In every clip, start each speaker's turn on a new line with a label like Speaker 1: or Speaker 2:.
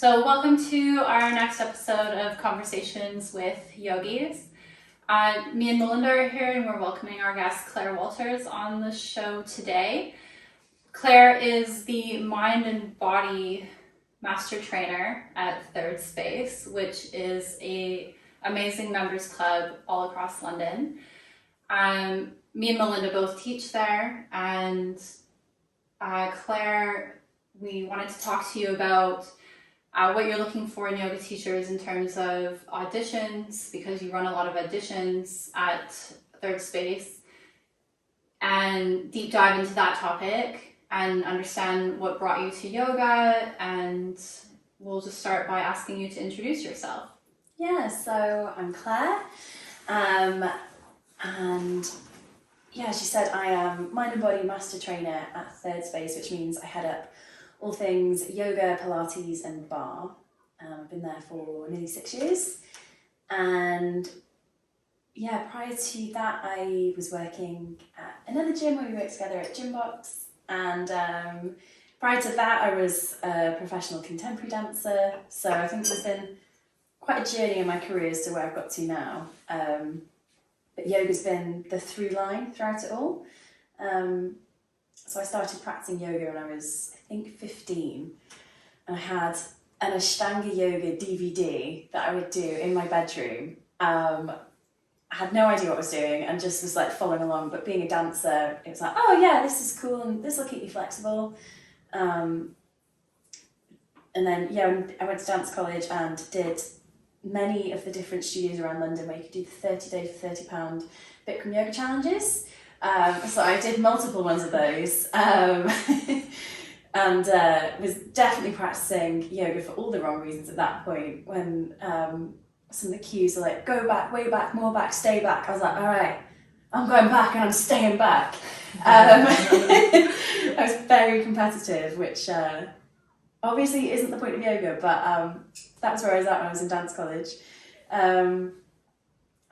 Speaker 1: So welcome to our next episode of Conversations with Yogis. Me and Melinda are here and we're welcoming our guest Clare Walters on the show today. Clare is the mind and body master trainer at Third Space, which is an amazing members club all across London. Me and Melinda both teach there, and Clare, we wanted to talk to you about what you're looking for in yoga teachers in terms of auditions, because you run a lot of auditions at Third Space, and deep dive into that topic and understand what brought you to yoga. And we'll just start by asking you to introduce yourself.
Speaker 2: Yeah, so I'm Clare, and yeah, as you said, I am mind and body master trainer at Third Space, which means I head up all things yoga, Pilates and bar. I've been there for nearly 6 years, and yeah, prior to that I was working at another gym where we worked together at Gymbox, and prior to that I was a professional contemporary dancer, so I think there's been quite a journey in my career as to where I've got to now. But yoga's been the through line throughout it all. So I started practicing yoga when I was, I think, 15, and I had an Ashtanga yoga DVD that I would do in my bedroom. I had no idea what I was doing and just was like following along, but being a dancer, it was like, oh yeah, this is cool and this will keep me flexible. And then, yeah, I went to dance college and did many of the different studios around London where you could do the 30 day for £30 Bikram yoga challenges. So I did multiple ones of those, and was definitely practicing yoga for all the wrong reasons at that point. When some of the cues were like, go back, way back, more back, stay back, I was like, all right, I'm going back and I'm staying back. I was very competitive, which obviously isn't the point of yoga, but that was where I was at when I was in dance college. And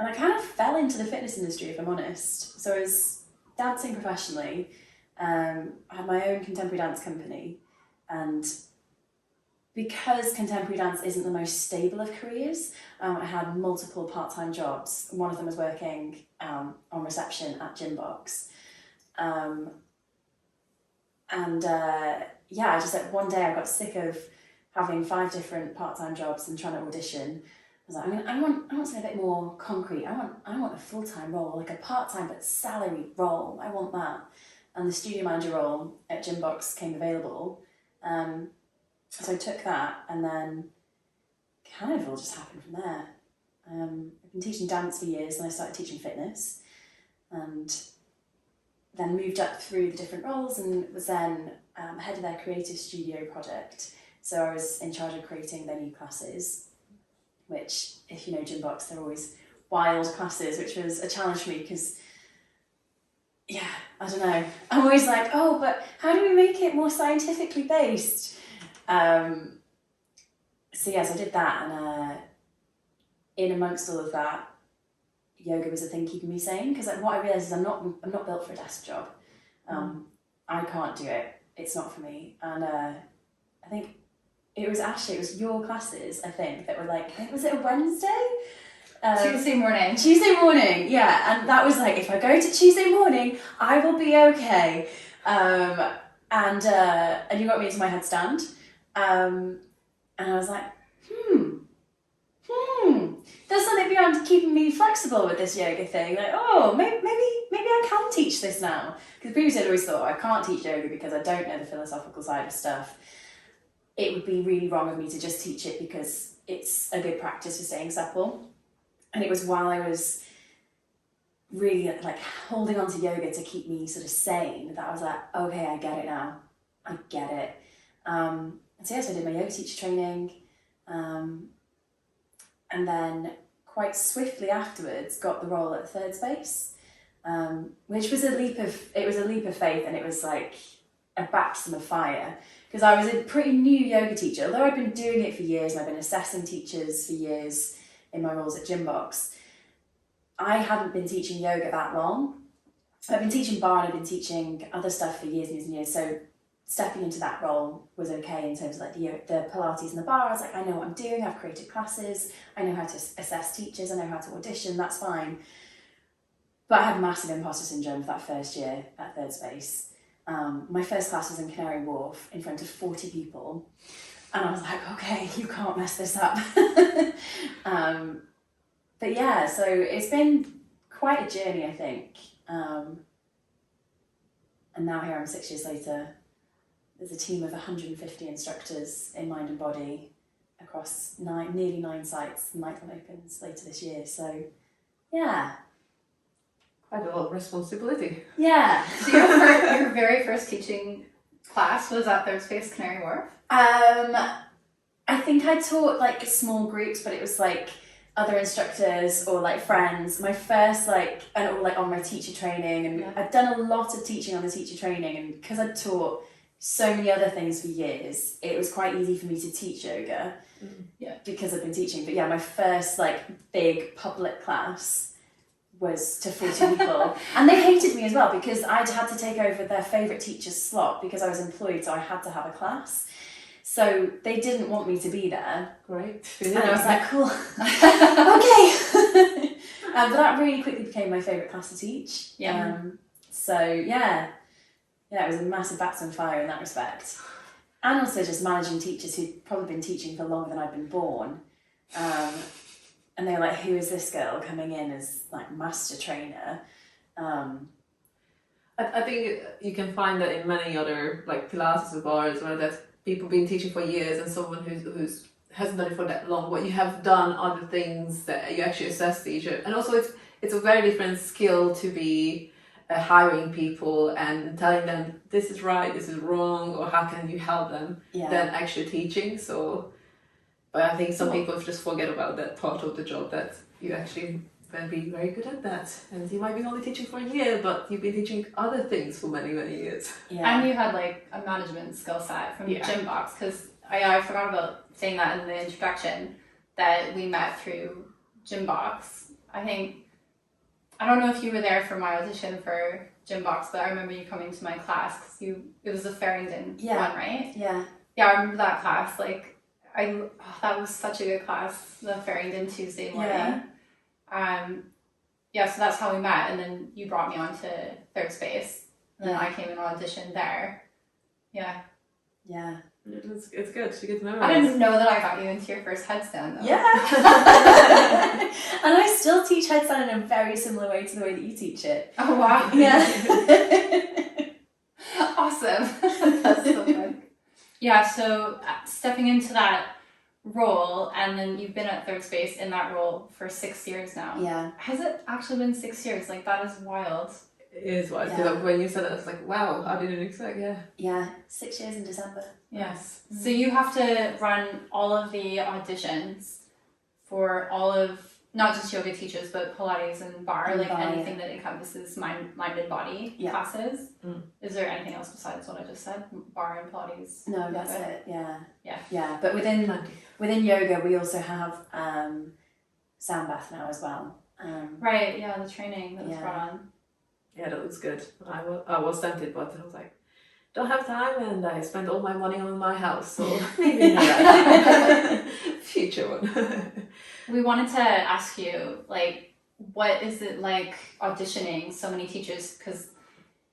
Speaker 2: I kind of fell into the fitness industry, if I'm honest. So I was dancing professionally. I had my own contemporary dance company, and because contemporary dance isn't the most stable of careers, I had multiple part-time jobs. One of them was working on reception at Gymbox. Yeah, I just like one day I got sick of having 5 different part-time jobs and trying to audition. I was like, I want something a bit more concrete. I want a full-time role, like a part-time but salary role. I want that. And the studio manager role at Gymbox came available. So I took that, and then kind of all just happened from there. I've been teaching dance for years, and I started teaching fitness, and then moved up through the different roles and was then head of their creative studio project. So I was in charge of creating their new classes, which, if you know Gymbox, they're always wild classes, which was a challenge for me because, yeah, I don't know. I'm always like, oh, but how do we make it more scientifically based? So yes, I did that, and in amongst all of that, yoga was a thing keeping me sane, because like, what I realised is I'm not built for a desk job. I can't do it. It's not for me. And I think it was your classes, I think, that were like, was it a Wednesday?
Speaker 1: Tuesday morning.
Speaker 2: Tuesday morning, yeah. And that was like, if I go to Tuesday morning, I will be okay. And you got me into my headstand. And I was like, there's something beyond keeping me flexible with this yoga thing. Like, oh, maybe I can teach this now. Because previously I'd always thought, I can't teach yoga because I don't know the philosophical side of stuff. It would be really wrong of me to just teach it because it's a good practice for staying supple. And it was while I was really like holding on to yoga to keep me sort of sane that I was like, okay, I get it now. I get it. And so yes, I did my yoga teacher training, and then quite swiftly afterwards got the role at Third Space, which was a leap of faith, and it was like a baptism of fire, because I was a pretty new yoga teacher. Although I'd been doing it for years and I've been assessing teachers for years in my roles at Gymbox, I hadn't been teaching yoga that long. I've been teaching bar and I've been teaching other stuff for years and years and years. So stepping into that role was okay in terms of like the Pilates and the bar. I was like, I know what I'm doing, I've created classes, I know how to assess teachers, I know how to audition, that's fine. But I had massive imposter syndrome for that first year at Third Space. My first class was in Canary Wharf in front of 40 people. And I was like, okay, you can't mess this up. But yeah, so it's been quite a journey, I think. And now here I'm 6 years later. There's a team of 150 instructors in mind and body across nearly 9 sites. The ninth one opens later this year. So yeah.
Speaker 3: Quite a lot of responsibility.
Speaker 2: Yeah.
Speaker 1: So your very first teaching class was at Third Space Canary Wharf?
Speaker 2: I think I taught like small groups, but it was like other instructors or like friends. My first or like on my teacher training, and I'd done a lot of teaching on the teacher training, and because I'd taught so many other things for years, it was quite easy for me to teach yoga because I've been teaching. But yeah, my first like big public class was to 40 people. And they hated me as well because I'd had to take over their favourite teacher's slot because I was employed, so I had to have a class. So they didn't want me to be there.
Speaker 3: Great.
Speaker 2: And I was like, cool. Okay. But that really quickly became my favourite class to teach.
Speaker 1: Yeah.
Speaker 2: Yeah, it was a massive baptism of fire in that respect. And also just managing teachers who'd probably been teaching for longer than I'd been born. And they were like, who is this girl coming in as like master trainer?
Speaker 3: I think you can find that in many other like Pilates or bars where that people been teaching for years and someone who's hasn't done it for that long, but you have done other things that you actually assess the teacher. And also it's a very different skill to be hiring people and telling them this is right, this is wrong, or how can you help them than actually teaching. So, but I think some people just forget about that part of the job, that you actually can be very good at that. And you might be only teaching for a year, but you've been teaching other things for many, many years.
Speaker 1: Yeah. And you had like a management skill set from Gym Box, because I forgot about saying that in the introduction, that we met through Gym Box. I don't know if you were there for my audition for Gym Box, but I remember you coming to my class because it was the Farringdon one, right?
Speaker 2: Yeah.
Speaker 1: Yeah, I remember that class. Like, that was such a good class, the Farringdon Tuesday morning. So that's how we met, and then you brought me on to Third Space, and then I came and auditioned there. Yeah.
Speaker 2: Yeah.
Speaker 3: It's good to get to know.
Speaker 1: I didn't know that I got you into your first headstand though.
Speaker 2: Yeah. And I still teach headstand in a very similar way to the way that you teach it.
Speaker 1: Oh wow.
Speaker 2: Yeah.
Speaker 1: Awesome. That's so fun. Yeah, so stepping into that role, and then you've been at Third Space in that role for 6 years now.
Speaker 2: Yeah.
Speaker 1: Has it actually been 6 years? Like, that is wild.
Speaker 3: It is wild, because when you said it, I was like, wow, I didn't expect,
Speaker 2: Yeah, 6 years in December.
Speaker 1: Yes. So you have to run all of the auditions for all of, not just yoga teachers, but Pilates and bar, like anything that encompasses mind and body classes. Is there anything else besides what I just said? Bar and Pilates?
Speaker 2: No, that's it. Yeah.
Speaker 1: Yeah.
Speaker 2: But within yoga, we also have sound bath now as well.
Speaker 1: Right. Yeah. The training that was brought on.
Speaker 3: Yeah, that looks good. I was tempted, but I was like, don't have time, and I spent all my money on my house, so maybe not. Future one.
Speaker 1: We wanted to ask you, like, what is it like auditioning so many teachers? Because,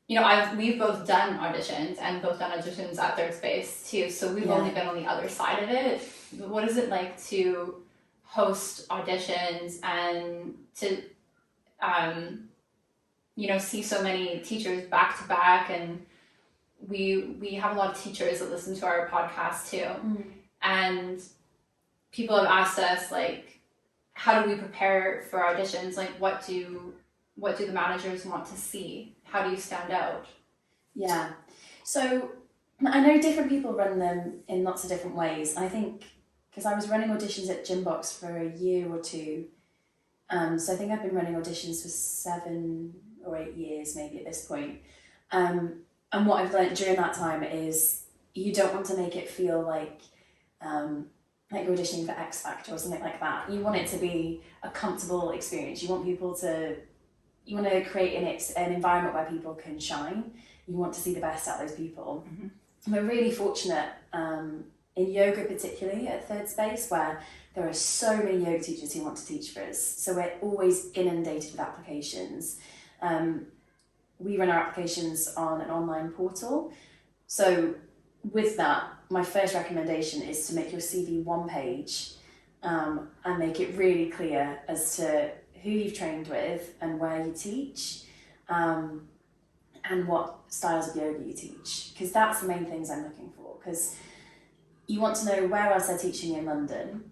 Speaker 1: we've both done auditions and both done auditions at Third Space too, so we've only been on the other side of it. What is it like to host auditions and to, see so many teachers back to back? And we have a lot of teachers that listen to our podcast too, and people have asked us, like, how do we prepare for auditions? Like, what do the managers want to see? How do you stand out?
Speaker 2: Yeah, so I know different people run them in lots of different ways. I think because I was running auditions at Gym Box for a year or two, so I think I've been running auditions for 7 or 8 years maybe at this point. And what I've learned during that time is you don't want to make it feel like you're auditioning for X Factor or something like that. You want it to be a comfortable experience. You want to create an environment where people can shine. You want to see the best out of those people. we're really fortunate in yoga, particularly at Third Space, where there are so many yoga teachers who want to teach for us. So we're always inundated with applications. We run our applications on an online portal. So with that, my first recommendation is to make your CV one page and make it really clear as to who you've trained with and where you teach and what styles of yoga you teach, because that's the main things I'm looking for, because you want to know where else they're teaching in London.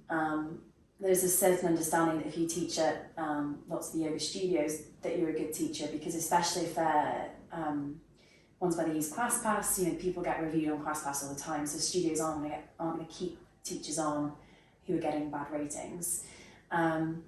Speaker 2: There's a certain understanding that if you teach at lots of the yoga studios that you're a good teacher, because especially if they're ones where they use ClassPass, you know, people get reviewed on ClassPass all the time, so studios aren't going to keep teachers on who are getting bad ratings. And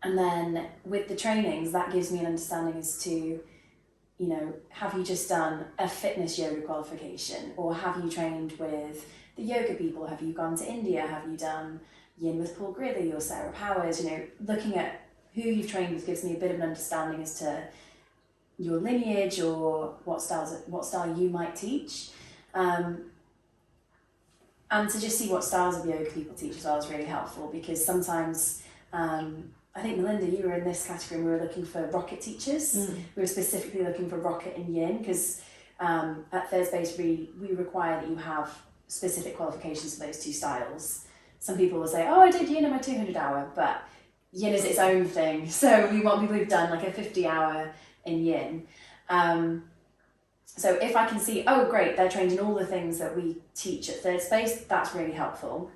Speaker 2: then with the trainings, that gives me an understanding as to, you know, have you just done a fitness yoga qualification, or have you trained with the yoga people? Have you gone to India? Have you done yin with Paul Gridley or Sarah Powers? You know, looking at who you've trained with gives me a bit of an understanding as to your lineage or what style you might teach. And to just see what styles of yoga people teach as well is really helpful, because sometimes, I think Melinda, you were in this category and we were looking for rocket teachers. We were specifically looking for rocket and yin, because at Third Space we require that you have specific qualifications for those two styles. Some people will say, oh, I did yin in my 200 hour, but yin is its own thing. So we want people who've done like a 50 hour in yin. So if I can see, oh great, they're trained in all the things that we teach at Third Space, that's really helpful.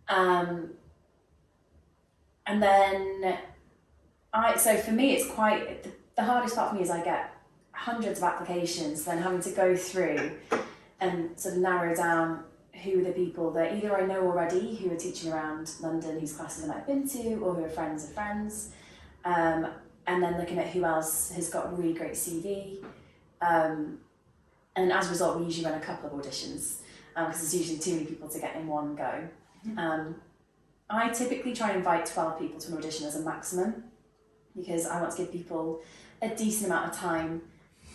Speaker 2: And then, so for me, it's quite, the hardest part for me is I get hundreds of applications, then having to go through and sort of narrow down who are the people that either I know already who are teaching around London, whose classes I might have been to, or who are friends of friends. And then looking at who else has got a really great CV. And as a result, we usually run a couple of auditions, because there's usually too many people to get in one go. I typically try and invite 12 people to an audition as a maximum, because I want to give people a decent amount of time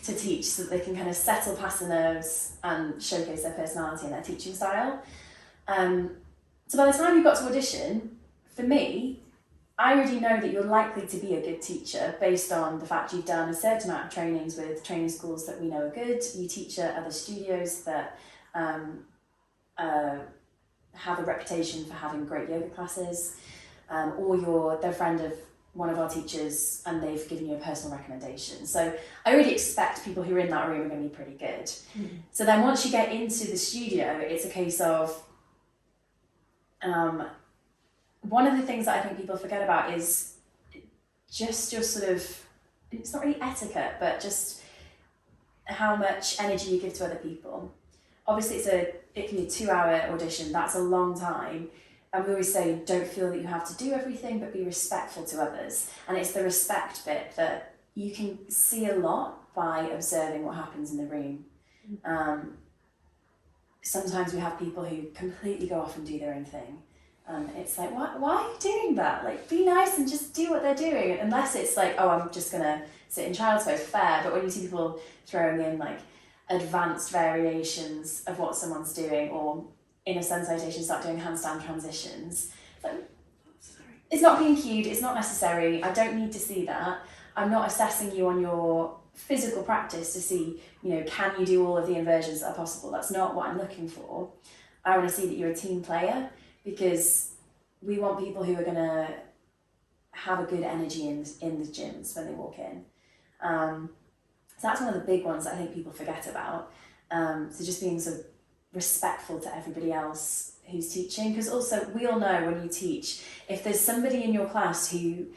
Speaker 2: to teach so that they can kind of settle past the nerves and showcase their personality and their teaching style. So by the time you've got to audition, for me, I already know that you're likely to be a good teacher based on the fact you've done a certain amount of trainings with training schools that we know are good, you teach at other studios that have a reputation for having great yoga classes, or they're a friend of one of our teachers and they've given you a personal recommendation. So I already expect people who are in that room are going to be pretty good. So then once you get into the studio, it's a case of, one of the things that I think people forget about is just your sort of, it's not really etiquette, but just how much energy you give to other people. Obviously it can be a 2-hour audition, that's a long time. And we always say, don't feel that you have to do everything, but be respectful to others. And it's the respect bit that you can see a lot by observing what happens in the room. Sometimes we have people who completely go off and do their own thing. It's like, why are you doing that? Like, be nice and just do what they're doing. Unless it's like, oh, I'm just gonna sit in child's pose, fair. But when you see people throwing in like advanced variations of what someone's doing, or in a sensitization start doing handstand transitions, it's not being cued, it's not necessary. I don't need to see that. I'm not assessing you on your physical practice to see, you know, can you do all of the inversions that are possible? That's not what I'm looking for. I want to see that you're a team player, because we want people who are going to have a good energy in the gyms when they walk in. So that's one of the big ones that I think people forget about. So just being sort of respectful to everybody else who's teaching, because also we all know when you teach, if there's somebody in your class who,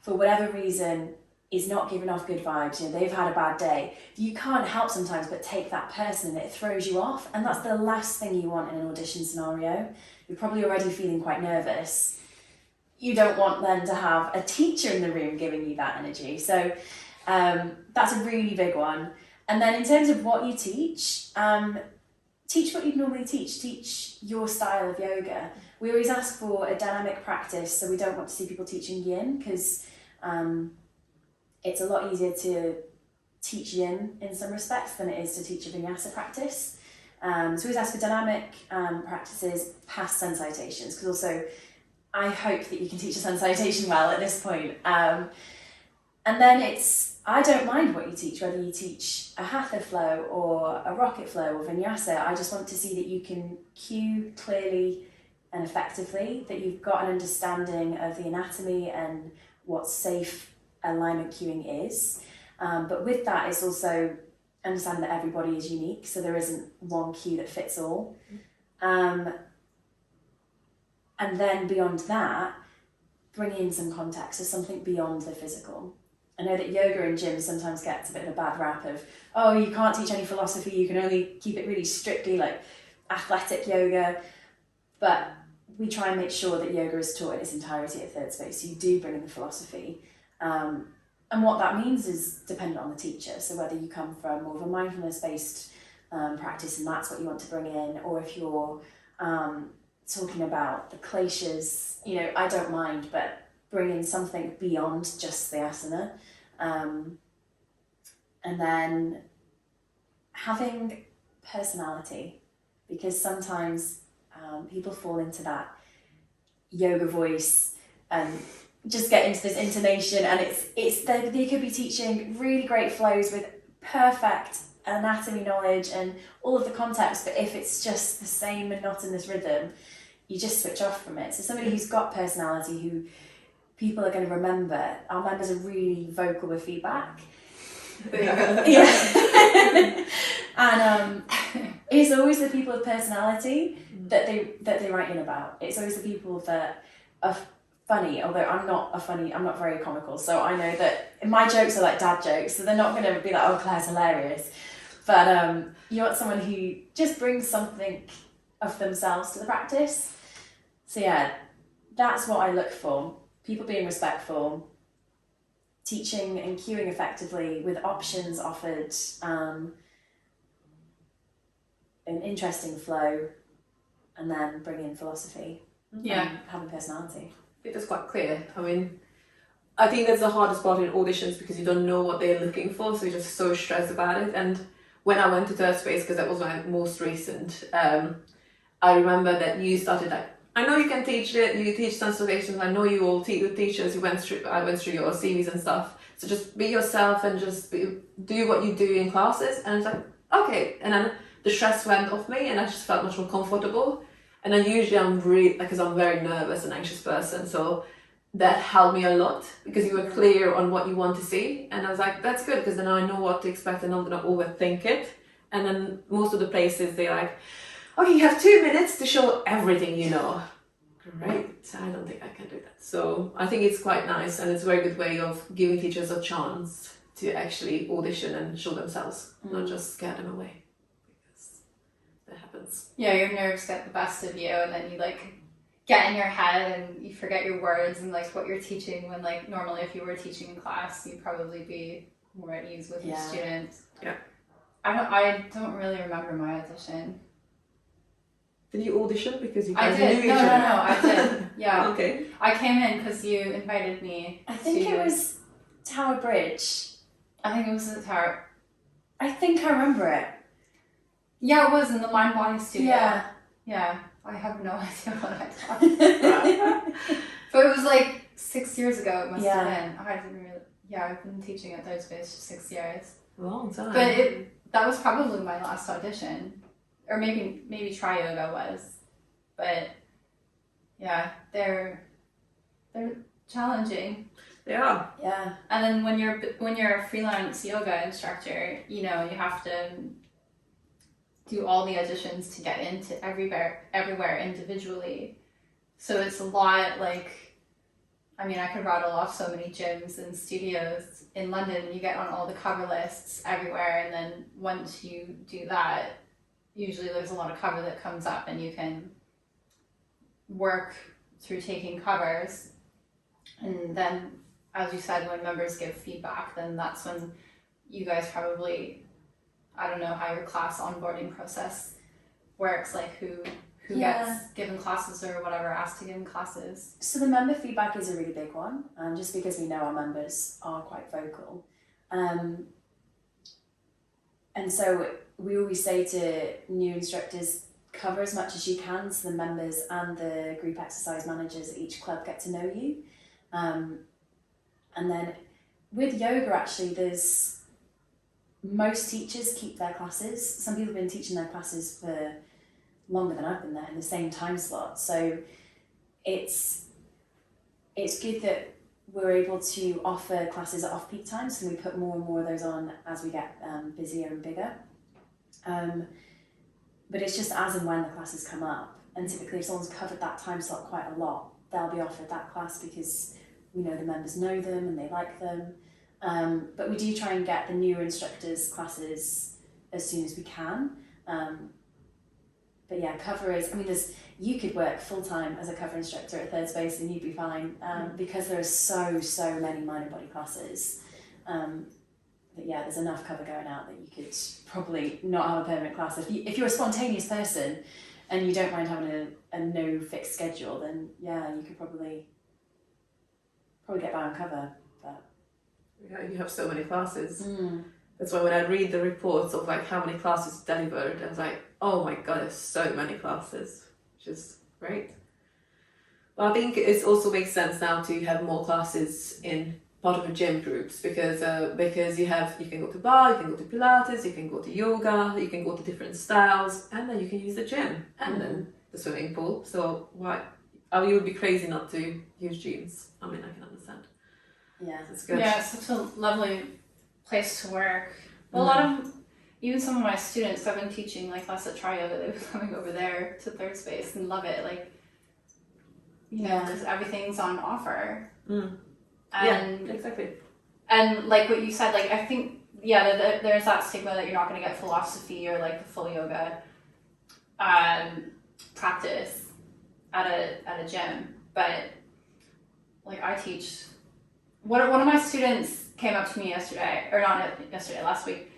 Speaker 2: for whatever reason, is not giving off good vibes, you know, they've had a bad day, you can't help sometimes but take that person and it throws you off, and that's the last thing you want in an audition scenario. You're probably already feeling quite nervous. You don't want then to have a teacher in the room giving you that energy. So that's a really big one. And then in terms of what you teach, teach what you'd normally teach. Teach your style of yoga. We always ask for a dynamic practice, so we don't want to see people teaching yin, because it's a lot easier to teach yin in some respects than it is to teach a vinyasa practice. So we ask for dynamic practices past sensitations, because also I hope that you can teach a sensitation well at this point. And then I don't mind what you teach, whether you teach a hatha flow or a rocket flow or vinyasa. I just want to see that you can cue clearly and effectively, that you've got an understanding of the anatomy and what safe alignment cueing is. But with that, it's also understanding that everybody is unique, so there isn't one cue that fits all. And then beyond that, bring in some context, so something beyond the physical. I know that yoga and gym sometimes gets a bit of a bad rap of, oh, you can't teach any philosophy, you can only keep it really strictly like athletic yoga. But we try and make sure that yoga is taught in its entirety at third space. So you do bring in the philosophy. And what that means is dependent on the teacher. So whether you come from more of a mindfulness-based practice and that's what you want to bring in, or if you're talking about the kleshas, I don't mind, but bring in something beyond just the asana. And then having personality, because sometimes people fall into that yoga voice and just get into this intonation, and they could be teaching really great flows with perfect anatomy knowledge and all of the context, but if it's just the same monotonous rhythm, you just switch off from it. So somebody who's got personality, who people are going to remember. Our members are really vocal with feedback. Yeah. And it's always the people with personality that they write in about. It's always the people that are funny, although I'm not very comical, so I know that my jokes are like dad jokes, so they're not going to be like, oh, Claire's hilarious. But you want someone who just brings something of themselves to the practice. So yeah, that's what I look for. People being respectful, teaching and cueing effectively with options offered, an interesting flow, and then bring in philosophy.
Speaker 1: Yeah.
Speaker 2: And having personality.
Speaker 3: It is quite clear. I mean, I think that's the hardest part in auditions, because you don't know what they're looking for, so you're just so stressed about it. And when I went to third space, because that was my most recent, I remember that you started like, I know you can teach it, you teach consultations, I know you all teachers, I went through your CVs and stuff, so just be yourself and just do what you do in classes. And it's like, okay, and then the stress went off me and I just felt much more comfortable. And then usually I'm really, because I'm a very nervous and anxious person, so that helped me a lot, because you were clear on what you want to see. And I was like, that's good, because then I know what to expect and I'm not going to overthink it. And then most of the places, they're like, okay, you have 2 minutes to show everything you know. Great, I don't think I can do that. So I think it's quite nice, and it's a very good way of giving teachers a chance to actually audition and show themselves, not just scare them away. Because that happens.
Speaker 1: Yeah, your nerves get the best of you, and then you get in your head and you forget your words and what you're teaching, when normally if you were teaching in class, you'd probably be more at ease with your students.
Speaker 3: Yeah.
Speaker 1: I don't really remember my audition.
Speaker 3: Did you audition because you
Speaker 1: I
Speaker 3: guys
Speaker 1: did.
Speaker 3: knew each
Speaker 1: No,
Speaker 3: other?
Speaker 1: I did. Yeah.
Speaker 3: Okay.
Speaker 1: I came in because you invited me.
Speaker 2: I think it was Tower Bridge.
Speaker 1: I think it was the Tower.
Speaker 2: I think I remember it.
Speaker 1: Yeah, it was in the Mind Body Studio.
Speaker 2: Yeah.
Speaker 1: Yeah. I have no idea what I thought. But it was 6 years ago. It must have been. I didn't really. Yeah, I've been teaching at Third Space for 6 years.
Speaker 3: A long time.
Speaker 1: But that was probably my last audition. Or maybe Tri Yoga was, but yeah, they're challenging.
Speaker 3: They are.
Speaker 2: Yeah.
Speaker 1: And then when you're a freelance yoga instructor, you have to do all the auditions to get into everywhere individually. So it's a lot. I could rattle off so many gyms and studios in London. You get on all the cover lists everywhere, and then once you do that, usually there's a lot of cover that comes up, and you can work through taking covers. And then, as you said, when members give feedback, then that's when you guys probably, I don't know how your class onboarding process works, who gets given classes or whatever, asked to give in classes.
Speaker 2: So the member feedback is a really big one, just because we know our members are quite vocal. And so we always say to new instructors, cover as much as you can so the members and the group exercise managers at each club get to know you. And then with yoga, actually, most teachers keep their classes. Some people have been teaching their classes for longer than I've been there in the same time slot. So it's good that we're able to offer classes at off-peak times, and we put more and more of those on as we get busier and bigger. But it's just as and when the classes come up, and typically if someone's covered that time slot quite a lot, they'll be offered that class because we know the members know them and they like them. But we do try and get the newer instructors classes as soon as we can. But yeah, cover is, I mean, you could work full-time as a cover instructor at Third Space and you'd be fine, because there are so many minor body classes. But yeah, there's enough cover going out that you could probably not have a permanent class. If you're a spontaneous person and you don't mind having a no fixed schedule, then yeah, you could probably get by on cover. But
Speaker 3: yeah, you have so many classes. That's why when I read the reports of like how many classes delivered, I was like, oh my god, there's so many classes, which is great. But I think it also makes sense now to have more classes in part of the gym groups because you can go to bar, you can go to Pilates, you can go to yoga, you can go to different styles, and then you can use the gym and then the swimming pool. So why? Oh, you would be crazy not to use gyms. I mean, I can understand.
Speaker 2: yeah,
Speaker 3: It's good.
Speaker 1: Yeah, it's such a lovely place to work. A lot of, even some of my students, I've been teaching like class at Tri Yoga, they've been coming over there to Third Space and love it. Like, you know, because everything's on offer. And
Speaker 3: yeah, exactly.
Speaker 1: And like what you said, like I think, yeah, there's that stigma that you're not going to get philosophy or like the full yoga practice at a gym. But like I teach, one of my students came up to me last week,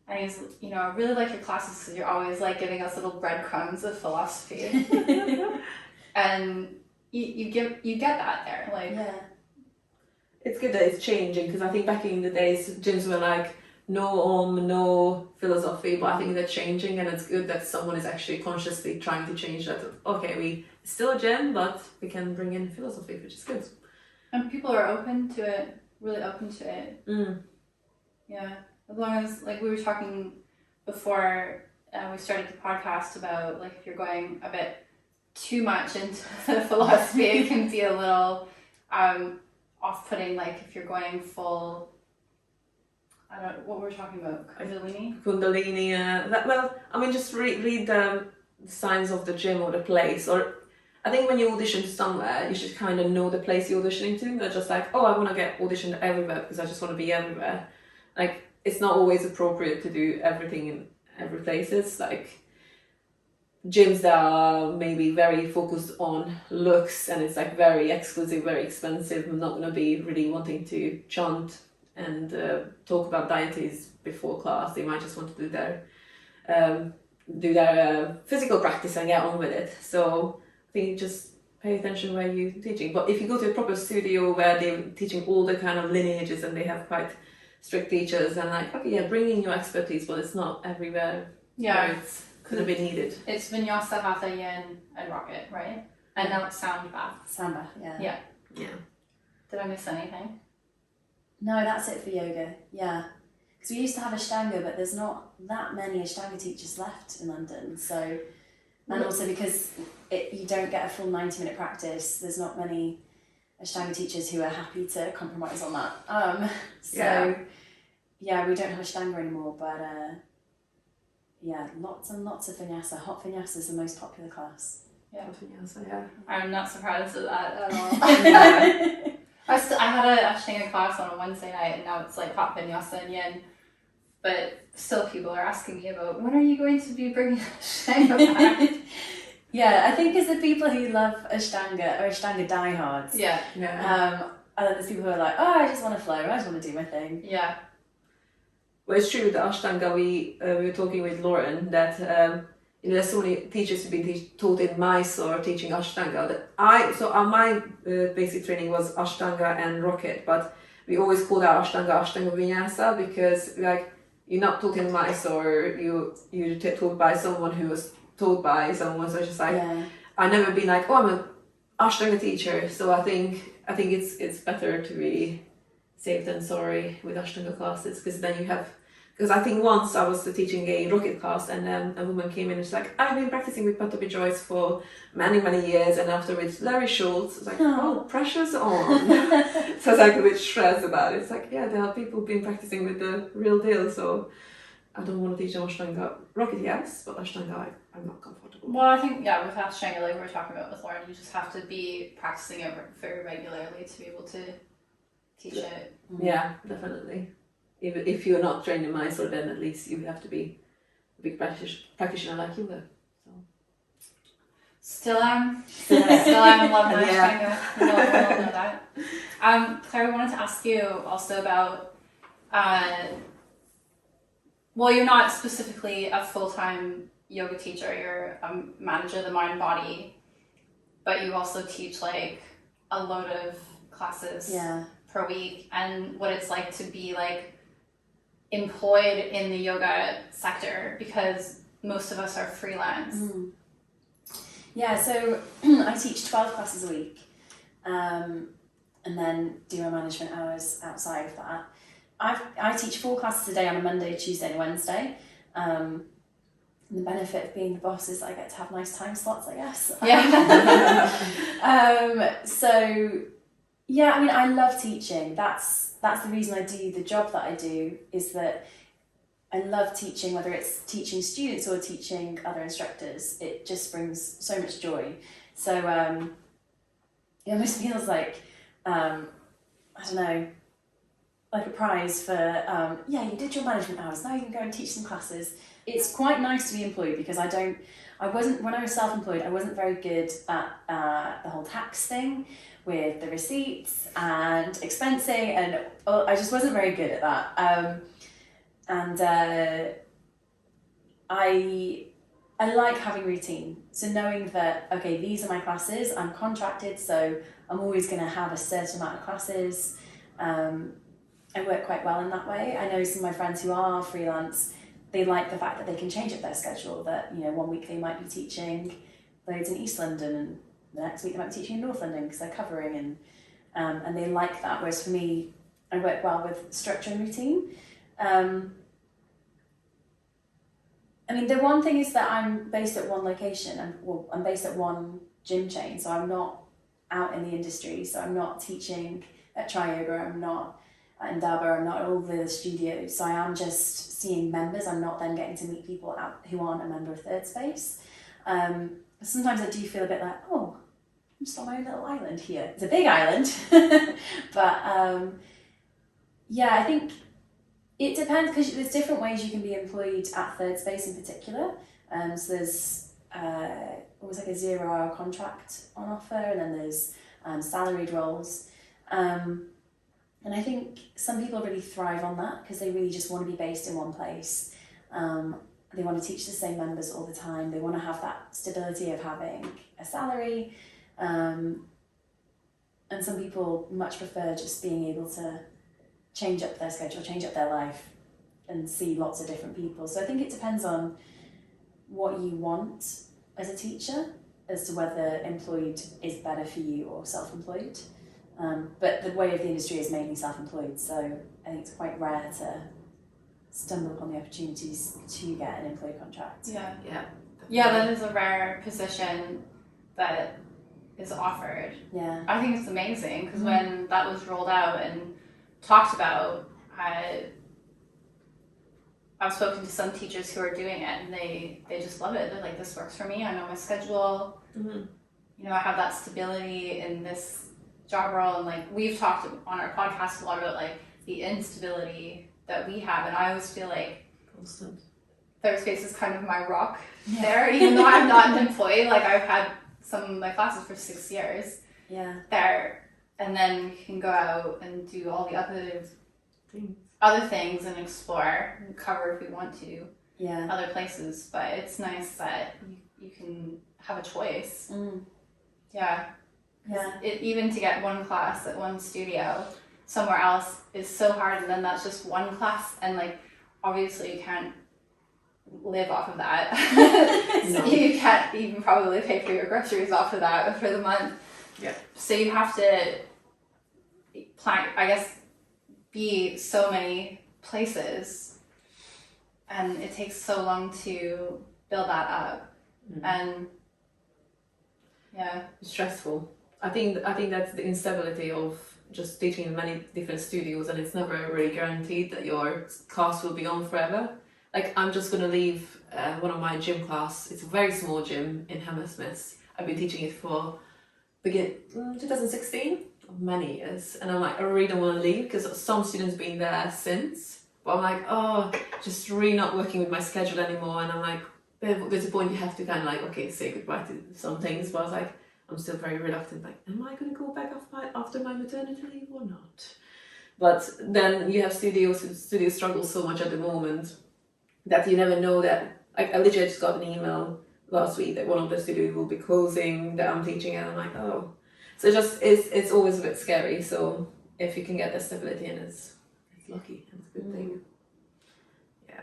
Speaker 1: and he's, you know, I really like your classes because you're always like giving us little breadcrumbs of philosophy. And you get that there, like.
Speaker 2: yeah.
Speaker 3: It's good that it's changing because I think back in the days gyms were like no no philosophy, but I think they're changing and it's good that someone is actually consciously trying to change that. Okay, we still a gym, but we can bring in philosophy, which is good.
Speaker 1: And people are open to it, really open to it. Yeah, as long as, like we were talking before we started the podcast about like if you're going a bit too much into philosophy, it can be a little off-putting, like if you're going full, I don't know what we're talking about,
Speaker 3: Kundalini, just read the signs of the gym or the place, or I think when you audition somewhere, you should kind of know the place you're auditioning to, not just like, oh, I want to get auditioned everywhere because I just want to be everywhere. Like, it's not always appropriate to do everything in every place. It's like gyms that are maybe very focused on looks and it's like very exclusive, very expensive. I'm not going to be really wanting to chant and talk about deities before class. They might just want to do their physical practice and get on with it. So I think just pay attention where you're teaching. But if you go to a proper studio where they're teaching all the kind of lineages and they have quite strict teachers, and like, okay, yeah, bring in your expertise, but it's not everywhere.
Speaker 1: Yeah.
Speaker 3: Where it's going to be needed.
Speaker 1: It's Vinyasa, Hatha, Yin, and Rocket, right? And now it's Sound Bath.
Speaker 2: Sound bath, yeah.
Speaker 1: Yeah.
Speaker 3: Yeah.
Speaker 1: Did I miss anything?
Speaker 2: No, that's it for yoga, yeah. Because we used to have Ashtanga, but there's not that many Ashtanga teachers left in London. So, and also because you don't get a full 90-minute practice, there's not many Ashtanga teachers who are happy to compromise on that. Yeah, we don't have Ashtanga anymore, but yeah, lots and lots of Vinyasa. Hot Vinyasa is the most popular class.
Speaker 1: Yeah.
Speaker 3: Vinyasa, yeah.
Speaker 1: I'm not surprised at that at all. I had a Ashtanga class on a Wednesday night, and now it's like Hot Vinyasa and Yin. But still, people are asking me about, when are you going to be bringing Ashtanga back?
Speaker 2: Yeah, I think it's the people who love Ashtanga or Ashtanga diehards.
Speaker 1: Yeah.
Speaker 2: And then there's people who are like, oh, I just want to flow, I just want to do my thing.
Speaker 1: Yeah.
Speaker 3: Well, it's true with the Ashtanga. We were talking with Lauren that there's so many teachers who've been taught in Mysore teaching Ashtanga. My basic training was Ashtanga and Rocket, but we always called our Ashtanga Vinyasa because like you're not talking nice, or you taught by someone who was taught by someone. So it's just like I never been like, oh, I'm a Ashtanga teacher. So I think it's better to be safe than sorry with Ashtanga classes, because then you have. Because I think once I was teaching a rocket class, and then a woman came in and she's like, I've been practicing with Patabi Joyce for many, many years, and after with Larry Schultz. It's like, oh, pressure's on. So it's like a bit stressed about it. It's like, yeah, there are people who've been practicing with the real deal, so I don't want to teach them Ashtanga. Rocket, yes, but Ashtanga, I'm not comfortable.
Speaker 1: Well, I think, with Ashtanga, like we were talking about with Lauren, you just have to be practicing it very regularly to be able to teach it.
Speaker 3: Yeah, definitely. Even if you're not trained in Mysore, then at least you have to be a big practitioner like you were. So.
Speaker 1: Still am in love with Ashtanga. We all know that. Claire, I wanted to ask you also about, well, you're not specifically a full-time yoga teacher, you're a manager of the mind and body, but you also teach like a load of classes per week, and what it's like to be like employed in the yoga sector, because most of us are freelance.
Speaker 2: Yeah, so I teach 12 classes a week, and then do my management hours outside of that. I teach 4 classes a day on a Monday, Tuesday and Wednesday. And the benefit of being the boss is I get to have nice time slots, I guess. So yeah, I mean, I love teaching. That's the reason I do the job that I do, is that I love teaching, whether it's teaching students or teaching other instructors. It just brings so much joy. So it almost feels like, I don't know, like a prize for, you did your management hours, now you can go and teach some classes. It's quite nice to be employed, because when I was self-employed, I wasn't very good at the whole tax thing with the receipts and expensing, and I just wasn't very good at that. I like having routine. So knowing that, okay, these are my classes, I'm contracted, so I'm always going to have a certain amount of classes. I work quite well in that way. I know some of my friends who are freelance, they like the fact that they can change up their schedule, that, one week they might be teaching loads in East London, and the next week they might be teaching in North London because they're covering, and they like that. Whereas for me, I work well with structure and routine. I mean, the one thing is that I'm based at one location, and I'm based at one gym chain, so I'm not out in the industry. So I'm not teaching at Tri Yoga, I'm not at Indaba, I'm not at all the studios. So I am just seeing members. I'm not then getting to meet people out who aren't a member of Third Space. Sometimes I do feel a bit like, oh, I'm just on my own little island here. It's a big island, but I think it depends, because there's different ways you can be employed at Third Space in particular. So there's almost like a 0-hour contract on offer, and then there's salaried roles. And I think some people really thrive on that, because they really just want to be based in one place. They want to teach the same members all the time. They want to have that stability of having a salary. And some people much prefer just being able to change up their schedule, change up their life, and see lots of different people. So I think it depends on what you want as a teacher, as to whether employed is better for you or self-employed. But the way of the industry is mainly self-employed, so I think it's quite rare to stumble upon the opportunities to get an employed contract.
Speaker 1: Yeah, that is a rare position that is offered.
Speaker 2: Yeah,
Speaker 1: I think it's amazing, because when that was rolled out and talked about, I've spoken to some teachers who are doing it, and they just love it. They're like, this works for me, I know my schedule, I have that stability in this job role. And like, we've talked on our podcast a lot about like the instability that we have, and I always feel like
Speaker 3: constant.
Speaker 1: Third Space is kind of my rock there, even though I'm not an employee. Like, I've had some of my classes for 6 years there, and then we can go out and do all the other things and explore and cover if we want to other places. But it's nice that you can have a choice. Even to get one class at one studio somewhere else is so hard, and then that's just one class, and like obviously you can't live off of that.
Speaker 3: No.
Speaker 1: You can't even probably pay for your groceries off of that for the month.
Speaker 3: Yeah.
Speaker 1: So you have to plan, I guess, be so many places, and it takes so long to build that up. And yeah,
Speaker 3: Stressful. I think that's the instability of just teaching in many different studios, and it's never really guaranteed that your class will be on forever. Like, I'm just gonna leave one of my gym class. It's a very small gym in Hammersmith. I've been teaching it for 2016, many years, and I'm like, I really don't want to leave because some students been there since. But I'm like, oh, just really not working with my schedule anymore, and I'm like, there's a point you have to kind of like, okay, say goodbye to some things. But I was like, I'm still very reluctant. Like, am I going to go back after my maternity leave or not? But then you have studios struggle so much at the moment that you never know that. I literally just got an email last week that one of the studios will be closing that I'm teaching, and I'm like, oh. So it's always a bit scary. So if you can get the stability in, it's lucky and it's a good thing. Yeah.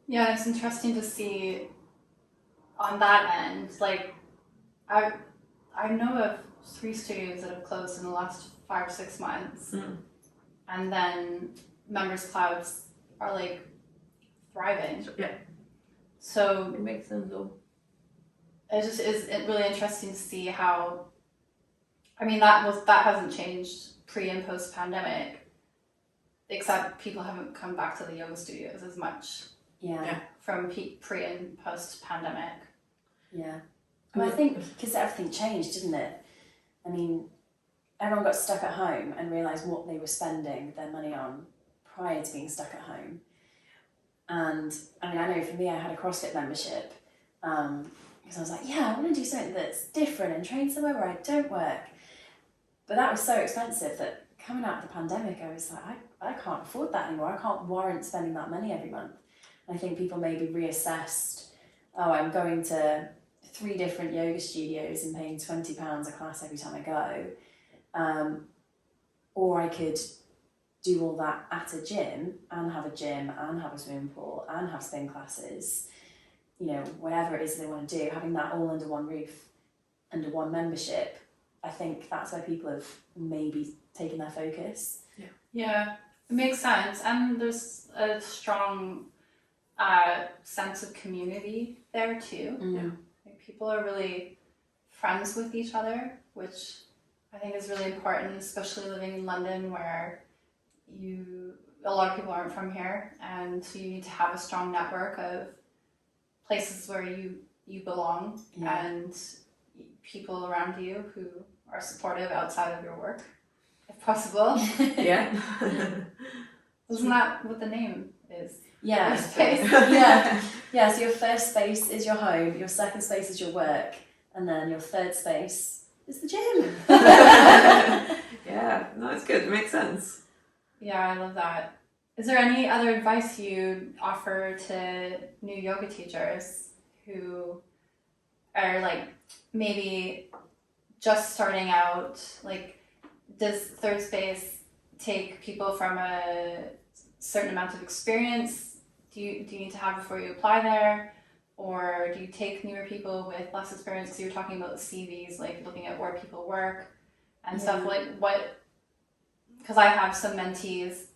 Speaker 1: Yeah, it's interesting to see on that end. Like, I know of 3 studios that have closed in the last 5 or 6 months, and then members clubs are like thriving.
Speaker 3: Yeah.
Speaker 1: So
Speaker 3: It makes sense though.
Speaker 1: it just is really interesting to see how. I mean, that hasn't changed pre and post pandemic, except people haven't come back to the yoga studios as much.
Speaker 2: Yeah.
Speaker 1: From pre and post pandemic.
Speaker 2: Yeah. Well, I think because everything changed, didn't it? I mean, everyone got stuck at home and realised what they were spending their money on prior to being stuck at home. And I mean, I know for me, I had a CrossFit membership because I was like, yeah, I want to do something that's different and train somewhere where I don't work. But that was so expensive that coming out of the pandemic, I was like, I can't afford that anymore. I can't warrant spending that money every month. And I think people maybe reassessed, oh, I'm going to 3 different yoga studios and paying £20 a class every time I go. Or I could do all that at a gym and have a swimming pool and have spin classes, you know, whatever it is they want to do, having that all under one roof, under one membership. I think that's where people have maybe taken their focus.
Speaker 1: Yeah, it makes sense. And there's a strong sense of community there too.
Speaker 2: Mm.
Speaker 1: Like, people are really friends with each other, which I think is really important, especially living in London where a lot of people aren't from here, and so you need to have a strong network of places where you belong and people around you who are supportive outside of your work, if possible.
Speaker 3: Yeah.
Speaker 1: Isn't that what the name is?
Speaker 2: Yeah.
Speaker 1: Your space.
Speaker 2: Yeah, so your first space is your home, your second space is your work, and then your third space is the gym.
Speaker 3: Yeah, no, it's good. It makes sense.
Speaker 1: Yeah, I love that. Is there any other advice you offer to new yoga teachers who are like maybe just starting out? Like, does third space take people from a certain amount of experience do you need to have before you apply there? Or do you take newer people with less experience? Because you're talking about the CVs, like looking at where people work and stuff. Like, what? Because I have some mentees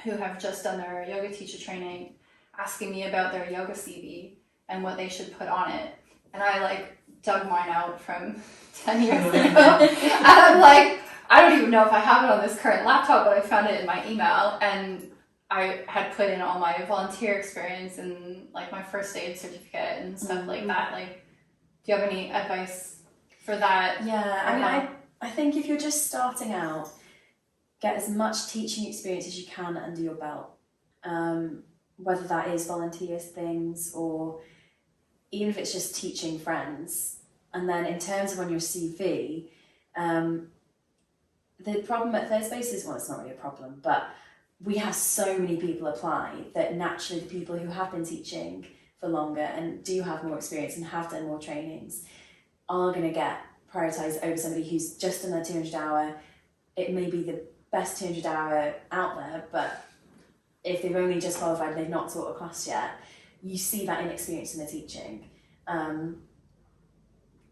Speaker 1: who have just done their yoga teacher training asking me about their yoga CV and what they should put on it. And I like dug mine out from 10 years ago. And I'm like, I don't even know if I have it on this current laptop, but I found it in my email. And I had put in all my volunteer experience and like my first aid certificate and stuff like that. Like, do you have any advice for that?
Speaker 2: Yeah, I mean, I think if you're just starting out, get as much teaching experience as you can under your belt. Whether that is volunteer things or even if it's just teaching friends. And then in terms of on your CV, the problem at third space is, well, it's not really a problem, but we have so many people apply that naturally the people who have been teaching for longer and do have more experience and have done more trainings are going to get prioritised over somebody who's just done their 200 hour. It may be the best 200 hour out there, but if they've only just qualified and they've not taught a class yet, you see that inexperience in the teaching.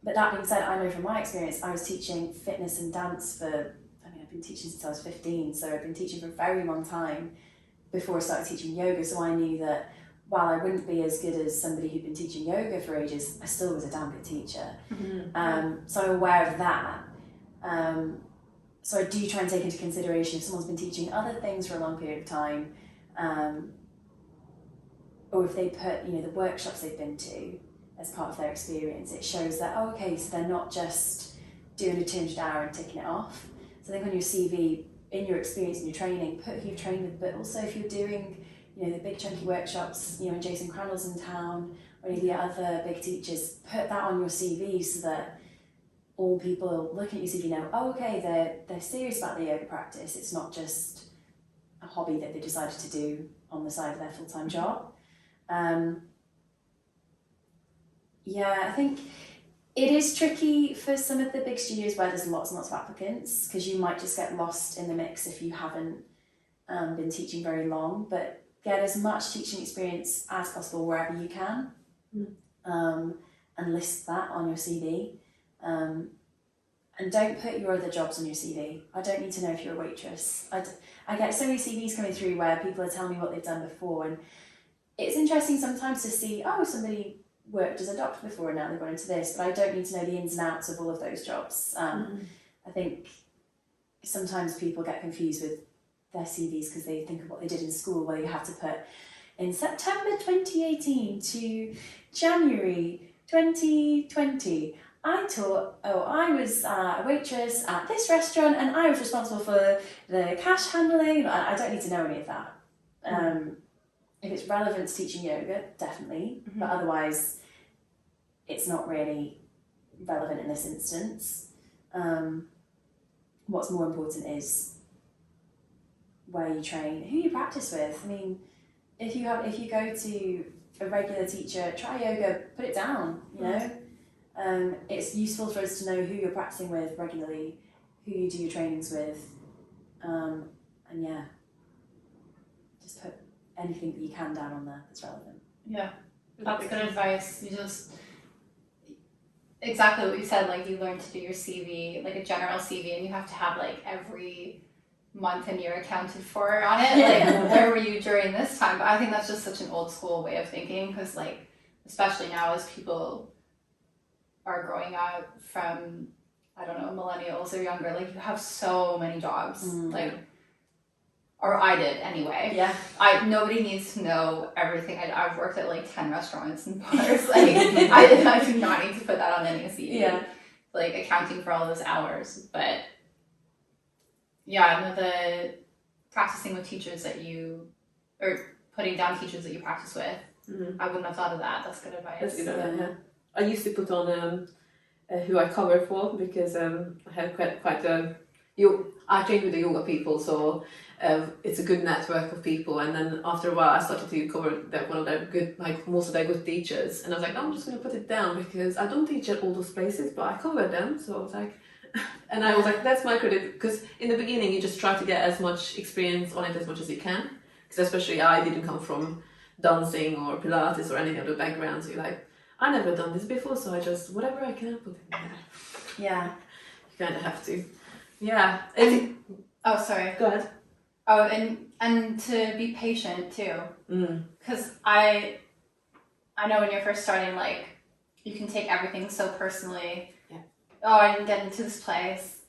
Speaker 2: But that being said, I know from my experience, I was teaching fitness and dance for, I've been teaching since I was 15, so I've been teaching for a very long time before I started teaching yoga, so I knew that while I wouldn't be as good as somebody who'd been teaching yoga for ages, I still was a damn good teacher. So I'm aware of that. So I do try and take into consideration if someone's been teaching other things for a long period of time, or if they put, the workshops they've been to as part of their experience, it shows that, oh, okay, so they're not just doing a 200 hour and ticking it off. So I think on your CV, in your experience and your training, put who you've trained with, but also if you're doing, the big chunky workshops, when Jason Crandall's in town, or any of the other big teachers, put that on your CV so that all people looking at your CV know, oh, okay, they're serious about their yoga practice. It's not just a hobby that they decided to do on the side of their full-time job. I think it is tricky for some of the big studios where there's lots and lots of applicants, because you might just get lost in the mix if you haven't been teaching very long, but get as much teaching experience as possible wherever you can, and list that on your CV. And don't put your other jobs on your CV. I don't need to know if you're a waitress. I get so many CVs coming through where people are telling me what they've done before, and it's interesting sometimes to see, oh, somebody worked as a doctor before and now they've gone into this, but I don't need to know the ins and outs of all of those jobs. I think sometimes people get confused with their CVs because they think of what they did in school, where you have to put in September 2018 to January 2020. I was a waitress at this restaurant and I was responsible for the cash handling. I don't need to know any of that. If it's relevant to teaching yoga, definitely, but otherwise it's not really relevant in this instance. What's more important is where you train, who you practice with. I mean, if you go to a regular teacher, try yoga, put it down, it's useful for us to know who you're practicing with regularly, who you do your trainings with, and just put anything that you can down on there that's relevant.
Speaker 1: Yeah, that's good advice. You just, exactly what you said, like you learn to do your CV, like a general CV, and you have to have like every month and year accounted for on it, like where were you during this time? But I think that's just such an old school way of thinking, because like, especially now as people are growing up from, I don't know, millennials or younger, like you have so many jobs, like, or I did anyway.
Speaker 2: Yeah.
Speaker 1: Nobody needs to know everything. I've worked at like 10 restaurants and bars. Like I do not need to put that on any CV.
Speaker 2: Yeah.
Speaker 1: Like accounting for all those hours. But yeah, the practicing with teachers or putting down teachers that you practice with, I wouldn't have thought of that. That's good advice.
Speaker 3: That's good advice, yeah. I used to put on who I covered for, because I had quite a... I trained with the yoga people, so it's a good network of people, and then after a while I started to cover one of their good, like most of their good teachers, and I was like, I'm just going to put it down because I don't teach at all those places, but I cover them, so I was like... And I was like, that's my credit, because in the beginning you just try to get as much experience on it as much as you can, because especially I didn't come from dancing or Pilates or any other background, so you're like, I never done this before, so I just, whatever I can put in there.
Speaker 2: Yeah.
Speaker 3: You kind of have to. Yeah.
Speaker 1: Oh, sorry.
Speaker 3: Go ahead.
Speaker 1: Oh, and to be patient too. Because I know when you're first starting, like, you can take everything so personally.
Speaker 3: Yeah.
Speaker 1: Oh, I didn't get into this place.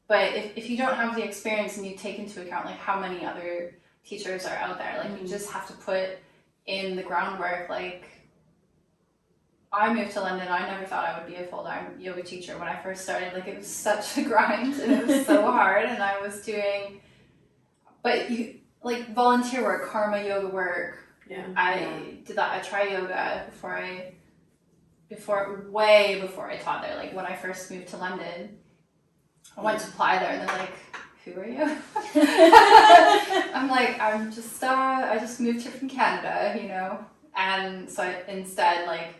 Speaker 1: But if you don't have the experience and you take into account, like, how many other teachers are out there, like, you just have to put in the groundwork. Like, I moved to London, I never thought I would be a full-time yoga teacher when I first started. Like, it was such a grind and it was so hard, and I was doing, but volunteer work, karma yoga work.
Speaker 3: Yeah.
Speaker 1: I did that. I tried yoga way before I taught there. Like, when I first moved to London, I went to apply there and they're like, who are you? I'm like, I just moved here from Canada, and so I instead, like,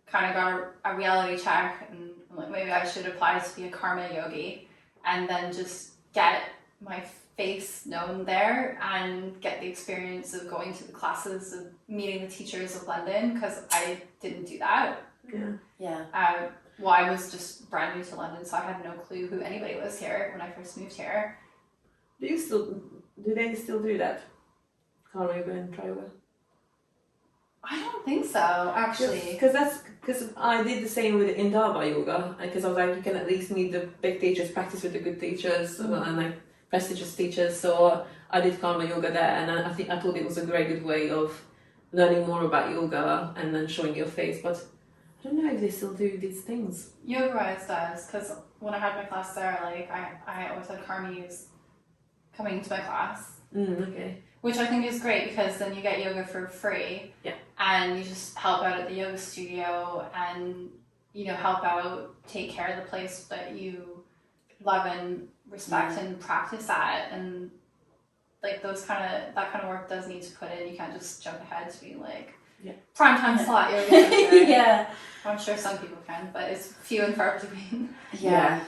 Speaker 1: kind of got a reality check, and I'm like, maybe I should apply to be a karma yogi, and then just get my face known there and get the experience of going to the classes, of meeting the teachers of London, because I didn't do that.
Speaker 3: Yeah.
Speaker 1: Well, I was just brand new to London, so I had no clue who anybody was here when I first moved here.
Speaker 3: Do they still do that? Karma yoga and tri yoga?
Speaker 1: I don't think so, actually.
Speaker 3: Because I did the same with Indaba yoga, because I was like, you can at least meet the big teachers, practice with the good teachers, and like prestigious teachers. So I did karma yoga there, and I thought it was a very good way of learning more about yoga and then showing your face. But I don't know if they still do these things.
Speaker 1: Yoga Rise does, because when I had my class there, like I always had Karmis coming to my class.
Speaker 3: Okay.
Speaker 1: Which I think is great, because then you get yoga for free.
Speaker 3: Yeah.
Speaker 1: And you just help out at the yoga studio and, help out, take care of the place that you love and respect and practice at. And like that kind of work does need to put in. You can't just jump ahead to be like, prime time slot yoga.
Speaker 2: Yeah.
Speaker 1: I'm sure some people can, but it's few and far between.
Speaker 2: Yeah.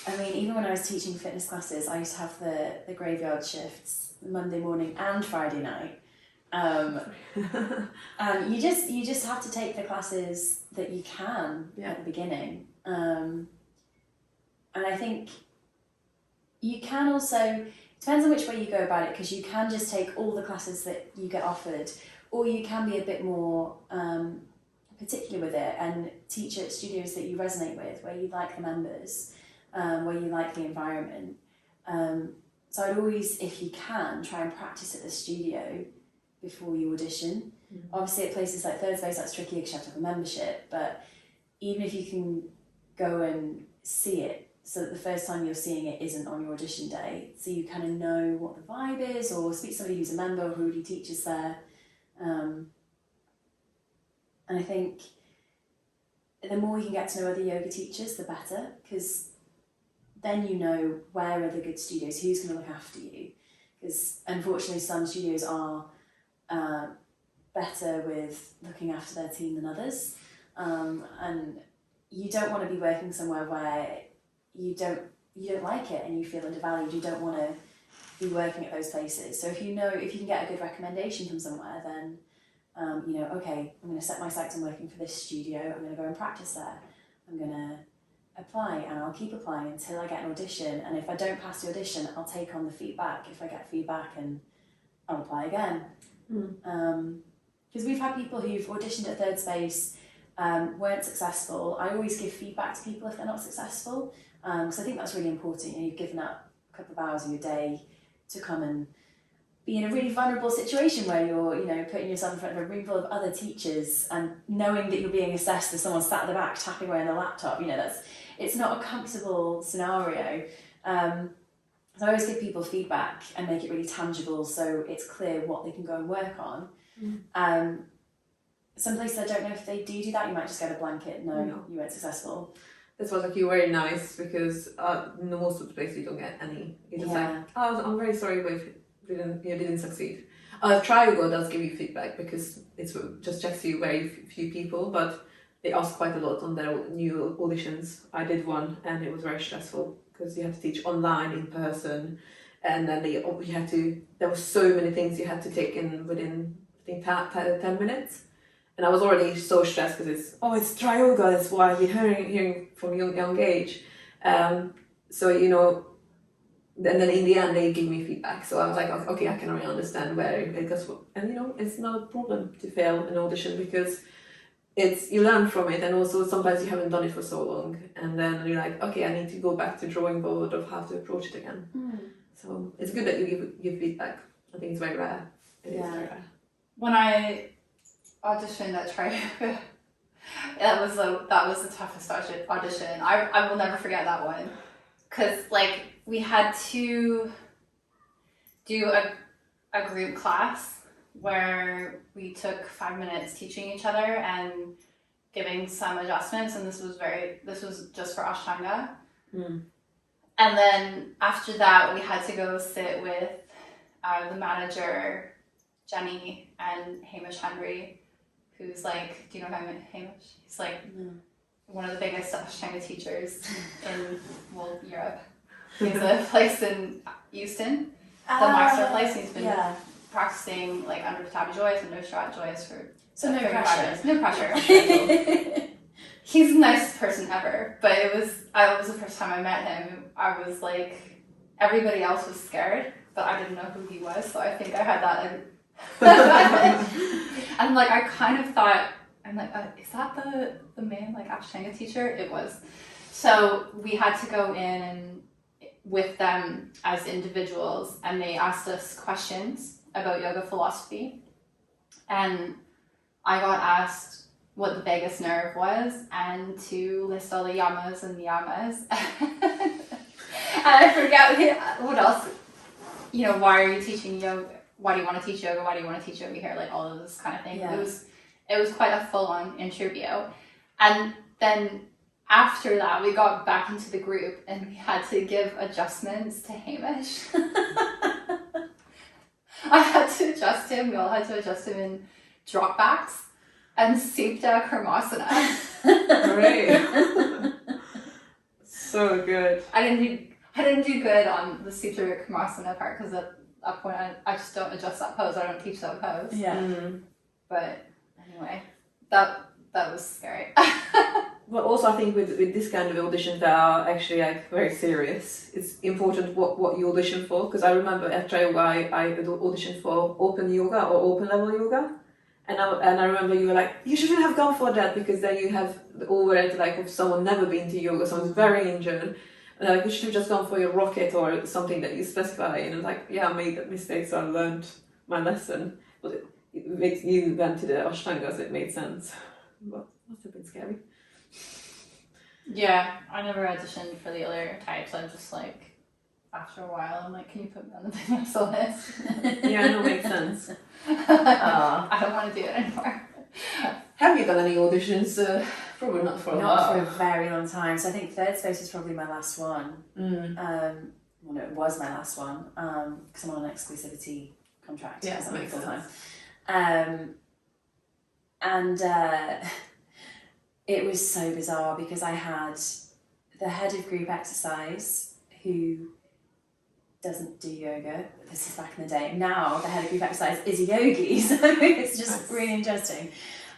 Speaker 2: I mean, even when I was teaching fitness classes, I used to have the graveyard shifts, Monday morning and Friday night. And you just have to take the classes that you can at the beginning. And I think you can also, it depends on which way you go about it, because you can just take all the classes that you get offered, or you can be a bit more particular with it and teach at studios that you resonate with, where you like the members, where you like the environment. So I'd always, if you can, try and practice at the studio before you audition. Obviously at places like Third Space that's tricky because you have to have a membership, but even if you can go and see it, so that the first time you're seeing it isn't on your audition day, so you kind of know what the vibe is, or speak to somebody who's a member who already teaches there. And I think the more you can get to know other yoga teachers, the better, because then you know where are the good studios, who's going to look after you. Because unfortunately some studios are better with looking after their team than others. And you don't want to be working somewhere where you don't like it and you feel undervalued. You don't want to be working at those places. So if you can get a good recommendation from somewhere, then okay, I'm going to set my sights on working for this studio. I'm going to go and practice there. I'm going to apply, and I'll keep applying until I get an audition. And if I don't pass the audition, I'll take on the feedback if I get feedback, and I'll apply again. Because we've had people who've auditioned at Third Space, weren't successful. I always give feedback to people if they're not successful, because I think that's really important. You've given up a couple of hours of your day to come and be in a really vulnerable situation where you're, putting yourself in front of a room full of other teachers and knowing that you're being assessed as someone sat at the back tapping away on their laptop. It's not a comfortable scenario. So I always give people feedback and make it really tangible, so it's clear what they can go and work on. Some places I don't know if they do that. You might just get a blanket, no, you weren't successful.
Speaker 3: This was you're very nice, because most of the places you don't get any. You're just I'm very sorry, but you didn't succeed. Tri yoga does give you feedback, because it just checks you very few people, but they ask quite a lot on their new auditions. I did one and it was very stressful, because you had to teach online, in person, and then there were so many things you had to take in within, I think, 10 minutes. And I was already so stressed, because it's tri yoga, that's why I've been hearing from young age. And then in the end they gave me feedback, so I was like, okay, I can really understand where it goes. And it's not a problem to fail an audition, because you learn from it, and also sometimes you haven't done it for so long, and then you're like, okay, I need to go back to drawing board of how to approach it again. So it's good that you give feedback. I think it's very rare. It is very rare.
Speaker 1: When I auditioned at Tri Yoga, that was the toughest audition. I will never forget that one, because we had to do a group class where we took 5 minutes teaching each other and giving some adjustments, and this was just for Ashtanga. And then after that we had to go sit with the manager, Jenny, and Hamish Henry, who's do you know Hamish? He's one of the biggest Ashtanga teachers in Europe. He's a place in Euston, the Maxwell place. He's been practicing like under tabi joys and no strat joys for
Speaker 2: So no
Speaker 1: 35
Speaker 2: pressure.
Speaker 1: years. No pressure. He's the nicest person ever, but it was the first time I met him. I was like, everybody else was scared, but I didn't know who he was, so I think I had that like. And like I kind of thought, I'm like, is that the main like Ashtanga teacher? It was. So we had to go in and with them as individuals, and they asked us questions about yoga philosophy, and I got asked what the vagus nerve was and to list all the yamas and niyamas. And I forget what else. You know, why are you teaching yoga? Why do you want to teach yoga? Why do you want to teach yoga here? Like all of this kind of thing.
Speaker 2: Yeah.
Speaker 1: It was quite a full-on interview. And then after that, we got back into the group and we had to give adjustments to Hamish. I had to adjust him. We all had to adjust him in drop backs and Supta Karmasana.
Speaker 3: Great. So good.
Speaker 1: I didn't do good on the Supta Karmasana part because at that point I just don't adjust that pose. I don't teach that pose.
Speaker 2: Yeah.
Speaker 1: But anyway, that was scary.
Speaker 3: But also I think with this kind of auditions that are actually like very serious, it's important what you audition for. Because I remember at yoga I auditioned for open yoga or open level yoga. And I remember you were like, you shouldn't have gone for that because then you have the overhead like of someone never been to yoga, someone's very injured. And like, you should have just gone for your rocket or something that you specify. And it's like, yeah, I made that mistake, so I learned my lesson. But it makes you went to the Ashtangas, it made sense. But it must have been scary.
Speaker 1: Yeah, I never auditioned for the other types. I'm just like, after a while, I'm like, can you put me on the Peninsula list?
Speaker 3: Yeah, no, makes sense.
Speaker 1: I don't want to do it anymore.
Speaker 3: Have you done any auditions? Probably not for a while.
Speaker 2: Not for a very long time. So I think third space was probably my last one. Well, no, it was my last one because I'm on an exclusivity contract.
Speaker 3: Yeah, that makes sense.
Speaker 2: And it was so bizarre because I had the head of group exercise who doesn't do yoga. This is back in the day. Now the head of group exercise is a yogi, so it's just really interesting.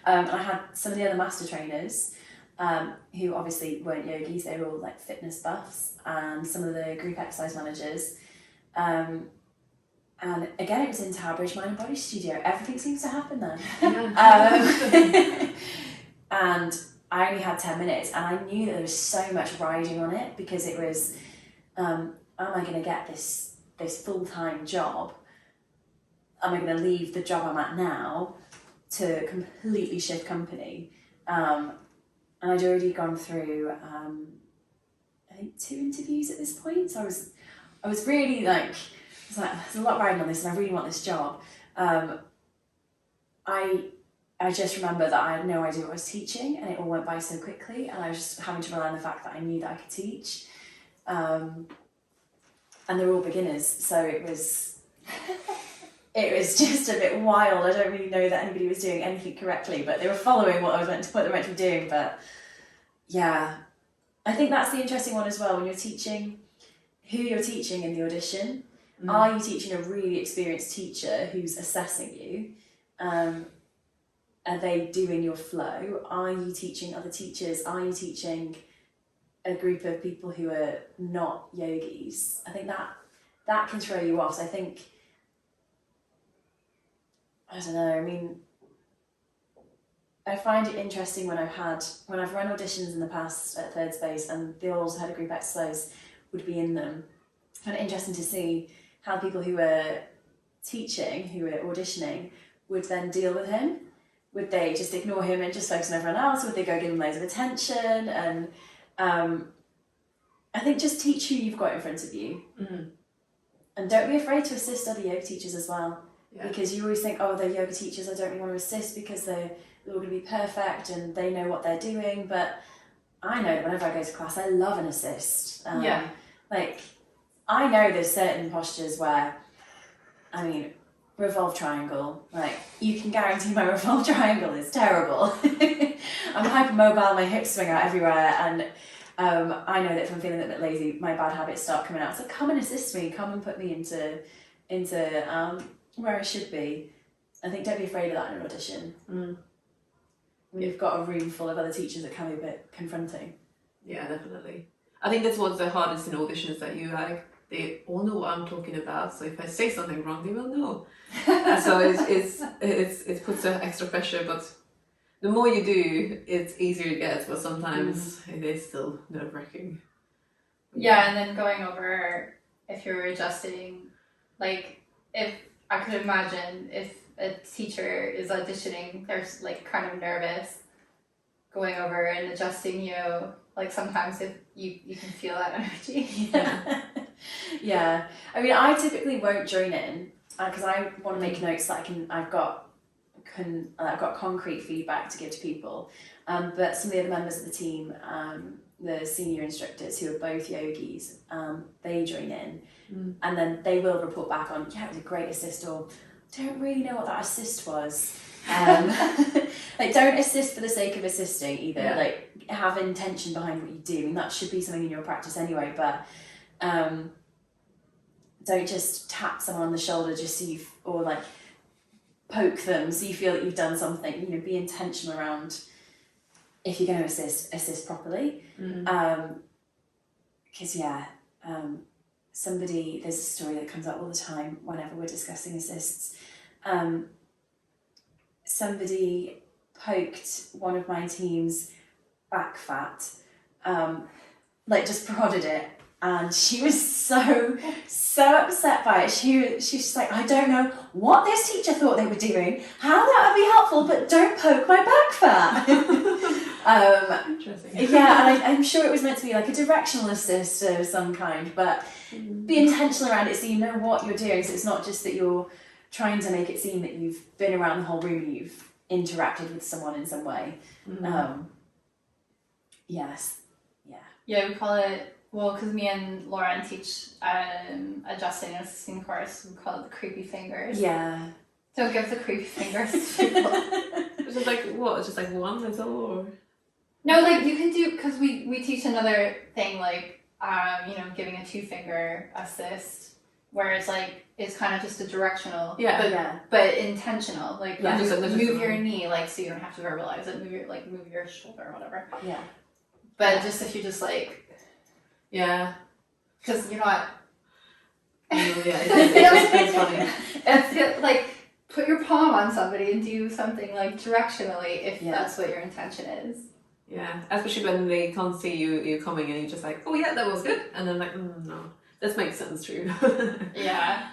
Speaker 2: And I had some of the other master trainers who obviously weren't yogis. They were all like fitness buffs, and some of the group exercise managers. And again, it was in Tower Bridge Mind and Body Studio. Everything seems to happen then.
Speaker 3: Yeah.
Speaker 2: And I only had 10 minutes, and I knew that there was so much riding on it because it was, am I going to get this full-time job? Am I going to leave the job I'm at now to completely shift company? And I'd already gone through, I think 2 interviews at this point. So I was really like, there's a lot riding on this, and I really want this job. I just remember that I had no idea what I was teaching, and it all went by so quickly, and I was just having to rely on the fact that I knew that I could teach. And they're all beginners, so it was just a bit wild. I don't really know that anybody was doing anything correctly, but they were following what they were meant to be doing. But yeah, I think that's the interesting one as well when you're teaching, who you're teaching in the audition. Are you teaching a really experienced teacher who's assessing you? Are they doing your flow? Are you teaching other teachers? Are you teaching a group of people who are not yogis? I think that can throw you off. So I think, I don't know, I mean, I find it interesting when I've run auditions in the past at Third Space, and they also had a group exercise would be in them. I find it interesting to see how people who were teaching, who were auditioning, would then deal with him. Would they just ignore him and just focus on everyone else? Would they go give him loads of attention? And I think just teach who you've got in front of you. And don't be afraid to assist other yoga teachers as well. Yeah. Because you always think, oh, they're yoga teachers, I don't really want to assist because they're all going to be perfect and they know what they're doing. But I know that whenever I go to class, I love an assist. Like, I know there's certain postures where, I mean, revolve triangle, like, you can guarantee my revolve triangle is terrible. I'm hypermobile, my hips swing out everywhere, and I know that if I'm feeling a bit lazy, my bad habits start coming out. So come and assist me, come and put me into where I should be. I think don't be afraid of that in an audition. When you've got a room full of other teachers, it can be a bit confronting.
Speaker 3: Yeah, definitely. I think that's what's the hardest in auditions, that you like, they all know what I'm talking about, so if I say something wrong, they will know. So it puts an extra pressure, but the more you do, it's easier it gets, but sometimes it is still nerve-wracking.
Speaker 1: Yeah, and then going over, if you're adjusting, like, if I could imagine if a teacher is auditioning, they're like kind of nervous going over and adjusting you. Like sometimes if you can feel that energy.
Speaker 2: Yeah. I mean, I typically won't join in because I want to make notes that I've got concrete feedback to give to people. But some of the other members of the team, the senior instructors who are both yogis, they join in, and then they will report back on, yeah, it was a great assist, or don't really know what that assist was. Like, don't assist for the sake of assisting either.
Speaker 3: Yeah.
Speaker 2: Like, have intention behind what you do, and that should be something in your practice anyway. But don't just tap someone on the shoulder just so or like poke them so you feel that you've done something. You know, be intentional around if you're going to assist properly. Because there's a story that comes up all the time whenever we're discussing assists. Somebody poked one of my team's back fat, like just prodded it, and she was so upset by it. She's just like, I don't know what this teacher thought they were doing, how that would be helpful, but don't poke my back fat.
Speaker 3: Interesting.
Speaker 2: Yeah, and I'm sure it was meant to be like a directional assist of some kind, but be intentional around it so you know what you're doing, so it's not just that you're trying to make it seem that you've been around the whole room and you've interacted with someone in some way. Yes.
Speaker 1: Yeah, we call it, well, because me and Lauren teach adjusting and assisting course, we call it the creepy fingers.
Speaker 2: Yeah.
Speaker 1: Don't give the creepy fingers to people.
Speaker 3: It's just like, what? It's just like one little, or?
Speaker 1: No, like you can do, because we teach another thing, like, giving a 2-finger assist, where it's like, it's kind of just a directional, but intentional. Like, move your knee, like, so you don't have to verbalize it. Move your shoulder or whatever.
Speaker 2: Yeah.
Speaker 1: But just if you just like, because you're not.
Speaker 3: It's funny.
Speaker 1: It's like, put your palm on somebody and do something like directionally if that's what your intention is.
Speaker 3: Yeah, especially when they can't see you coming and you're just like, oh yeah, that was good, and then like, no, this makes sense, true.
Speaker 1: Yeah.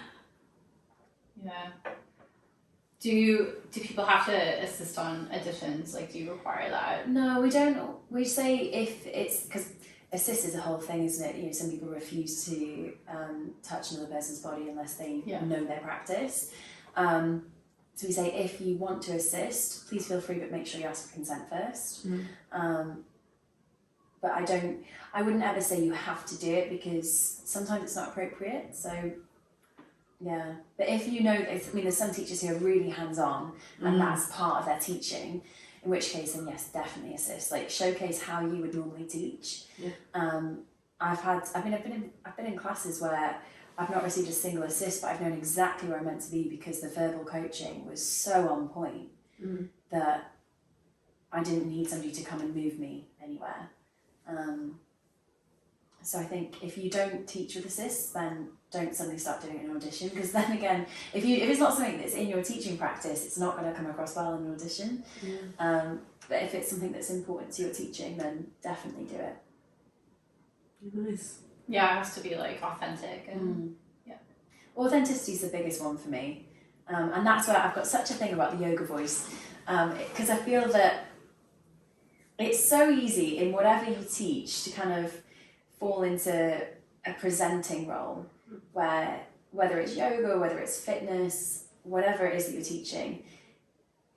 Speaker 1: Do people have to assist on additions? Like, do you require that?
Speaker 2: No, we don't. We say if it's, because assist is a whole thing, isn't it? You know, some people refuse to touch another person's body unless they know their practice. So we say, if you want to assist, please feel free, but make sure you ask for consent first. But I wouldn't ever say you have to do it, because sometimes it's not appropriate. So yeah, but if you know, there's some teachers who are really hands-on and that's part of their teaching, in which case, then yes, definitely assist. Like, showcase how you would normally teach. I've been in classes where I've not received a single assist, but I've known exactly where I'm meant to be because the verbal coaching was so on point that I didn't need somebody to come and move me anywhere. So I think if you don't teach with assists, then don't suddenly start doing it in an audition, because then again, if it's not something that's in your teaching practice, it's not going to come across well in an audition. But if it's something that's important to your teaching, then definitely do it.
Speaker 3: Nice.
Speaker 1: Yeah, it has to be like authentic and
Speaker 2: Authenticity is the biggest one for me, and that's where I've got such a thing about the yoga voice, because I feel that it's so easy in whatever you teach to kind of fall into a presenting role, where whether it's yoga, whether it's fitness, whatever it is that you're teaching,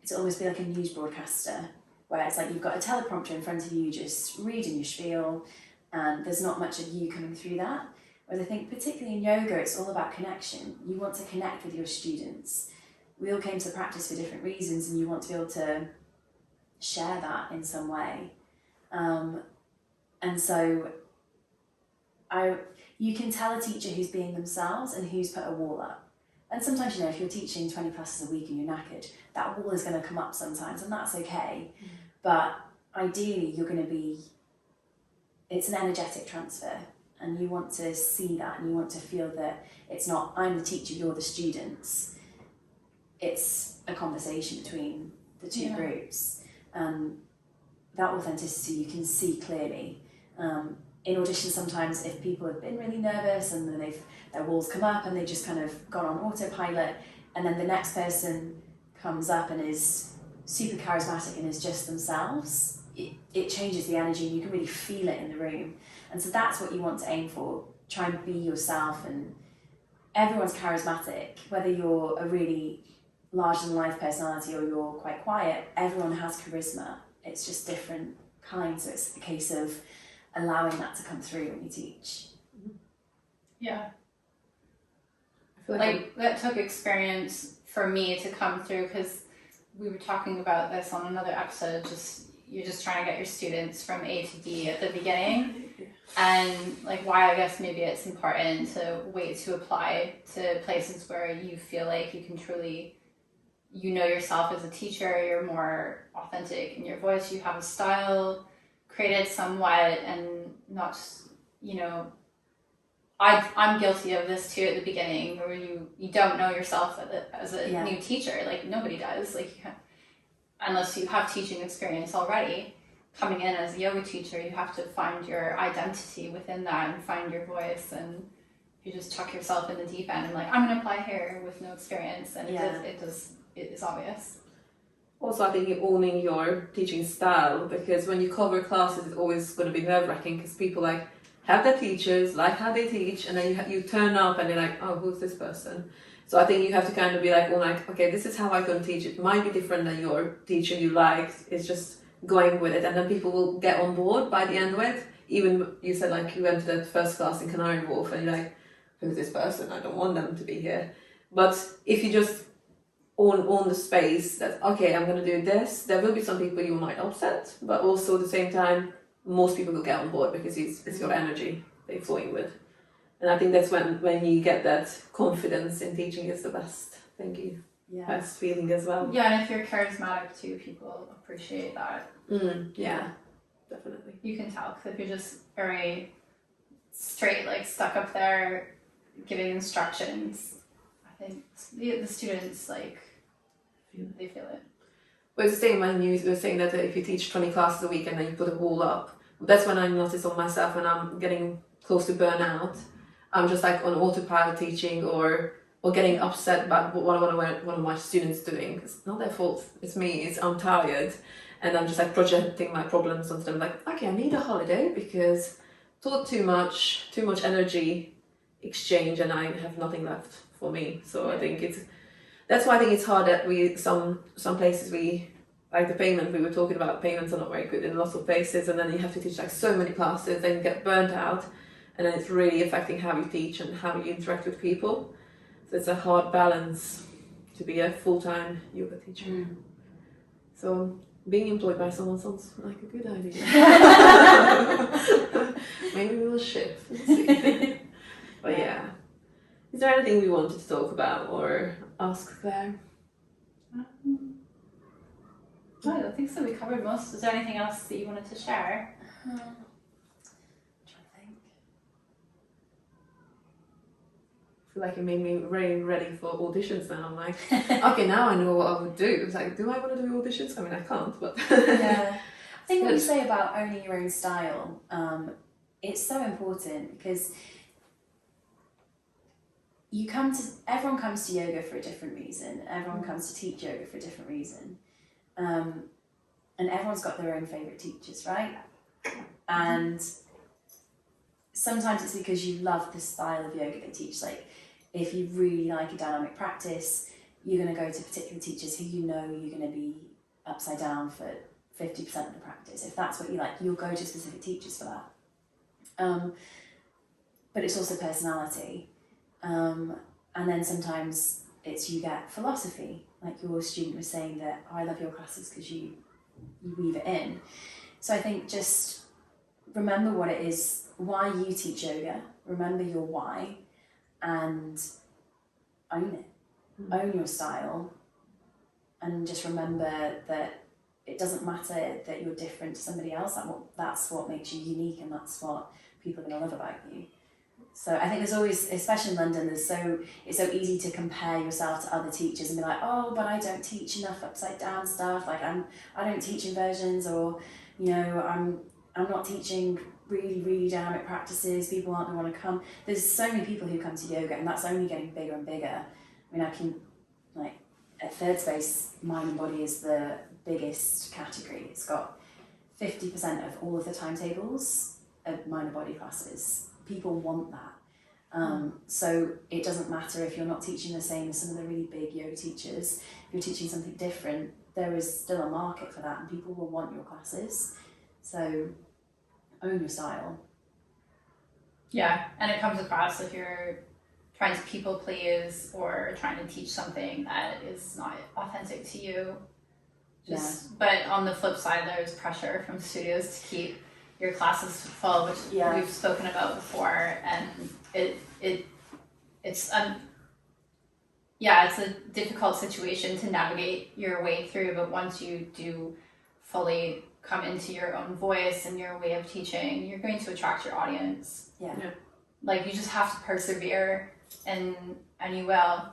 Speaker 2: it's almost be like a news broadcaster, where it's like you've got a teleprompter in front of you just reading your spiel, and there's not much of you coming through that. Whereas I think particularly in yoga, it's all about connection. You want to connect with your students. We all came to practice for different reasons, and you want to be able to share that in some way. And so you can tell a teacher who's being themselves and who's put a wall up. And sometimes, you know, if you're teaching 20 classes a week and you're knackered, that wall is going to come up sometimes, and that's okay. But ideally, it's an energetic transfer, and you want to see that, and you want to feel that it's not, I'm the teacher, you're the students. It's a conversation between the two groups. That authenticity you can see clearly. In auditions, sometimes if people have been really nervous and then their walls come up and they just kind of gone on autopilot, and then the next person comes up and is super charismatic and is just themselves, it changes the energy, and you can really feel it in the room. And so that's what you want to aim for. Try and be yourself, and everyone's charismatic, whether you're a really larger-than-life personality or you're quite quiet, everyone has charisma. It's just different kinds, so it's a case of allowing that to come through when you teach.
Speaker 1: Yeah.
Speaker 3: I feel
Speaker 1: like that took experience for me to come through, because we were talking about this on another episode, you're just trying to get your students from A to D at the beginning, and like why I guess maybe it's important to wait to apply to places where you feel like you can truly, you know yourself as a teacher, you're more authentic in your voice, you have a style created somewhat, and not just, you know, I'm guilty of this too at the beginning, where you don't know yourself as a new teacher. Like nobody does. Like unless you have teaching experience already, coming in as a yoga teacher, you have to find your identity within that and find your voice. And you just chuck yourself in the deep end and like, I'm going to apply here with no experience, and it is obvious.
Speaker 3: Also, I think you're owning your teaching style, because when you cover classes, it's always going to be nerve-wracking, because people like have their teachers, like how they teach, and then you turn up and you're like, oh, who's this person? So I think you have to kind of be like, well, like, okay, this is how I'm going to teach. It might be different than your teacher you like. It's just going with it, and then people will get on board by the end of it. Even you said like you went to that first class in Canary Wharf and you're like, who's this person? I don't want them to be here. But if you just own the space that, okay, I'm going to do this, there will be some people you might upset, but also at the same time, most people will get on board because it's your energy they're flowing with. And I think that's when you get that confidence in teaching is the best thing best feeling as well.
Speaker 1: Yeah, and if you're charismatic too, people appreciate that.
Speaker 3: Yeah, definitely.
Speaker 1: You can tell, because if you're just very straight, like stuck up there giving instructions, I think the students they feel it.
Speaker 3: But it's the same when you were saying that if you teach 20 classes a week and then you put a wall up, that's when I notice on myself when I'm getting close to burnout. I'm just like on autopilot teaching or getting upset about what one of my students doing. It's not their fault, it's me, I'm tired. And I'm just like projecting my problems onto them, like, okay, I need a holiday because taught too much energy exchange and I have nothing left for me. So I think that's why I think it's hard that some places like the payment, we were talking about, payments are not very good in lots of places, and then you have to teach like so many classes, then you get burnt out, and then it's really affecting how you teach and how you interact with people. So it's a hard balance to be a full-time yoga teacher. So being employed by someone sounds like a good idea. Maybe we will shift. We'll see. But yeah. Is there anything we wanted to talk about or ask Claire?
Speaker 1: No, I don't think so. We covered most. Is there anything else that you wanted to share?
Speaker 2: I'm trying to think.
Speaker 3: I feel like you made me very ready for auditions now. I'm like, okay, now I know what I would do. It's like, do I want to do auditions? I mean, I can't, but...
Speaker 2: Yeah. I think what you say about owning your own style, it's so important because everyone comes to yoga for a different reason. Everyone comes to teach yoga for a different reason. And everyone's got their own favourite teachers, right? And sometimes it's because you love the style of yoga they teach. Like, if you really like a dynamic practice, you're going to go to particular teachers who you know you're going to be upside down for 50% of the practice. If that's what you like, you'll go to specific teachers for that. But it's also personality. And then sometimes you get philosophy. Like your student was saying that, oh, I love your classes because you weave it in. So I think just remember what it is, why you teach yoga, remember your why, and own it. Own your style, and just remember that it doesn't matter that you're different to somebody else. That's what makes you unique, and that's what people are going to love about you. So I think there's always, especially in London, it's so easy to compare yourself to other teachers and be like, oh, but I don't teach enough upside down stuff. Like I don't teach inversions, or I'm not teaching really, really dynamic practices. People aren't going to want to come. There's so many people who come to yoga, and that's only getting bigger and bigger. I mean, at third space, mind and body is the biggest category. It's got 50% of all of the timetables of mind and body classes. People want that. So it doesn't matter if you're not teaching the same as some of the really big yoga teachers. If you're teaching something different, there is still a market for that, and people will want your classes. So own your style.
Speaker 1: Yeah, and it comes across if you're trying to people please or trying to teach something that is not authentic to you. But on the flip side, there's pressure from studios to keep your classes full, which we've spoken about before, and it's a difficult situation to navigate your way through. But once you do fully come into your own voice and your way of teaching, you're going to attract your audience. Like, you just have to persevere, and you will.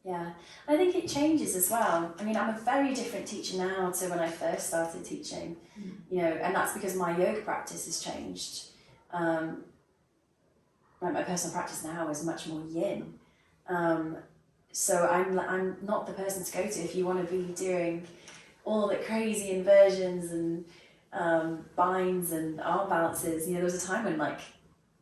Speaker 2: Yeah, I think it changes as well. I mean, I'm a very different teacher now to when I first started teaching, and that's because my yoga practice has changed. Like, my personal practice now is much more yin. So I'm not the person to go to if you want to be doing all the crazy inversions and binds and arm balances. There was a time when, like,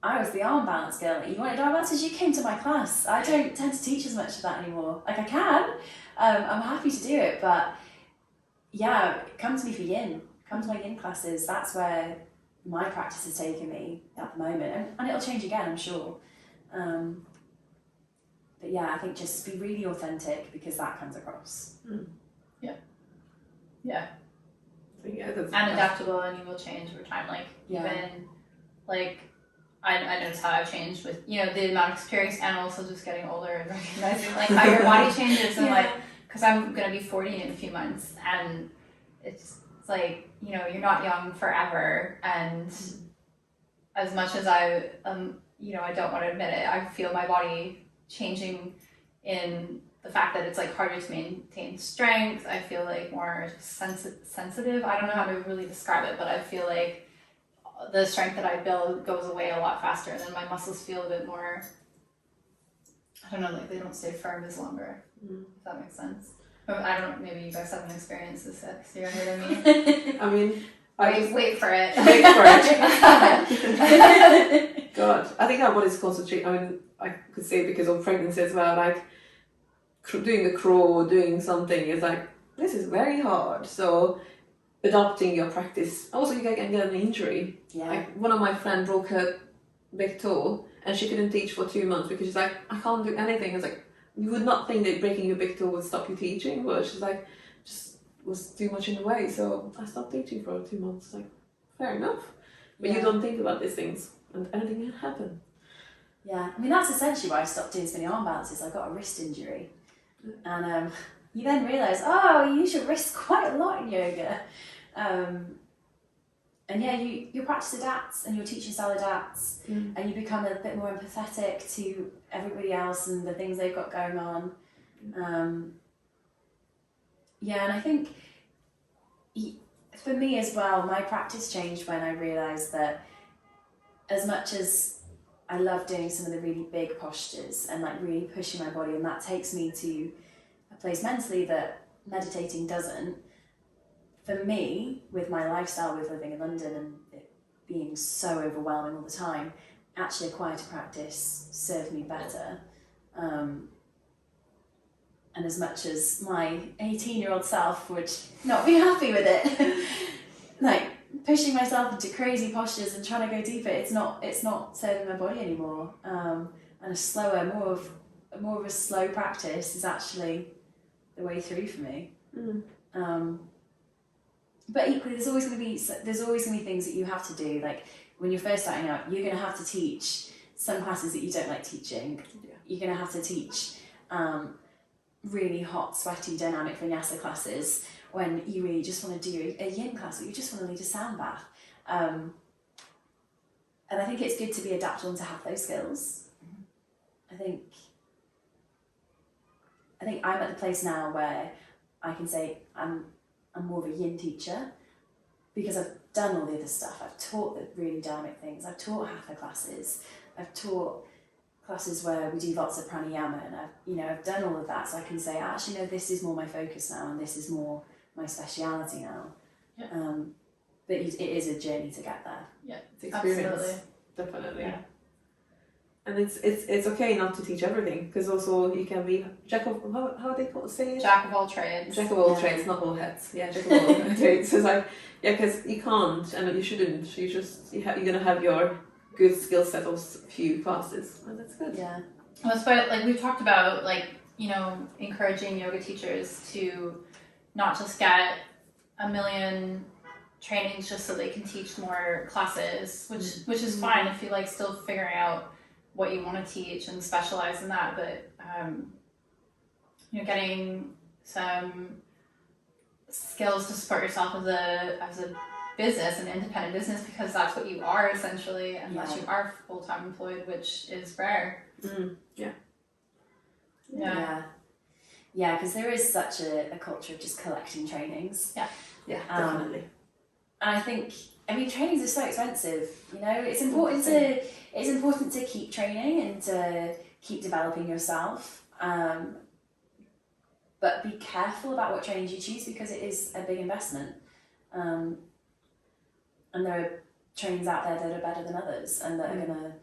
Speaker 2: I was the arm balance girl. You wanted arm balances, you came to my class. I don't tend to teach as much of that anymore. Like, I can. I'm happy to do it, but yeah, come to me for yin. Come to my yin classes. That's where my practice has taken me at the moment. And it'll change again, I'm sure. But yeah, I think just be really authentic, because that comes across.
Speaker 1: Yeah.
Speaker 3: That's
Speaker 1: And adaptable, and you will change over time. Like, even, like, I noticed how I've changed with, the amount of experience, and also just getting older and recognizing, like, how your body changes. And, like, because I'm going to be 40 in a few months, and it's like, you're not young forever. And as much as I don't want to admit it, I feel my body changing in the fact that it's, like, harder to maintain strength. I feel like more sensitive. I don't know how to really describe it, but I feel like the strength that I build goes away a lot faster, and then my muscles feel a bit more, I don't know, like, they don't stay firm as longer. If that makes sense. I don't know, maybe you guys haven't experienced this yet, because you're younger than me.
Speaker 3: I mean,
Speaker 1: wait for it.
Speaker 3: Wait for it. God, I think our body's concentrating. I mean, I could say because of pregnancy as well, like, doing the crawl, doing something is like, this is very hard. So adopting your practice. Also, you can get an injury. Like, one of my friends broke her big toe, and she couldn't teach for 2 months because she's like, I can't do anything. It's like, you would not think that breaking your big toe would stop you teaching, but she's like, just was too much in the way, so I stopped teaching for 2 months. Like, fair enough. But you don't think about these things, and anything can happen.
Speaker 2: Yeah, I mean, that's essentially why I stopped doing spinning arm balances. I got a wrist injury. And you then realise, you use your wrists quite a lot in yoga. And yeah, your practice adapts, and your teaching style adapts, and you become a bit more empathetic to everybody else and the things they've got going on. And I think for me as well, my practice changed when I realised that as much as I love doing some of the really big postures and, like, really pushing my body, and that takes me to a place mentally that meditating doesn't. For me, with my lifestyle, with living in London and it being so overwhelming all the time, actually a quieter practice served me better. And as much as my 18-year-old self would not be happy with it, like, pushing myself into crazy postures and trying to go deeper, it's not serving my body anymore. And a slower, more of a slow practice is actually the way through for me. But equally, there's always going to be things that you have to do. Like, when you're first starting out, you're going to have to teach some classes that you don't like teaching.
Speaker 3: Yeah.
Speaker 2: You're going to have to teach really hot, sweaty, dynamic vinyasa classes when you really just want to do a yin class or you just want to lead a sound bath. And I think it's good to be adaptable and to have those skills. I think I'm at the place now where I can say I'm more of a yin teacher because I've done all the other stuff. I've taught the really dynamic things. I've taught hatha classes. I've taught classes where we do lots of pranayama, and I've done all of that. So I can say, actually, no, this is more my focus now, and this is more my speciality now.
Speaker 1: Yeah.
Speaker 2: But it is a journey to get there.
Speaker 1: Yeah,
Speaker 3: It's experience.
Speaker 1: absolutely.
Speaker 3: Definitely.
Speaker 1: Yeah.
Speaker 3: And it's okay not to teach everything, because also you can be jack of how they say it?
Speaker 1: Jack of all trades.
Speaker 3: Jack of all
Speaker 2: Yeah.
Speaker 3: trades, not all heads. Yeah, jack of all trades. It's like, yeah, because you can't and you shouldn't. You're gonna have your good skill set of few classes, and that's good.
Speaker 2: Yeah.
Speaker 1: Well, but like we've talked about, like, encouraging yoga teachers to not just get a million trainings just so they can teach more classes, which is fine if you like still figuring out what you want to teach and specialize in that, but getting some skills to support yourself as a business, an independent business, because that's what you are essentially, unless you are full-time employed, which is rare.
Speaker 2: Yeah, because there is such a culture of just collecting trainings.
Speaker 3: Yeah, definitely.
Speaker 2: And I think, trainings are so expensive. It's important to keep training and to keep developing yourself. But be careful about what trainings you choose, because it is a big investment. And there are trainings out there that are better than others and that are going to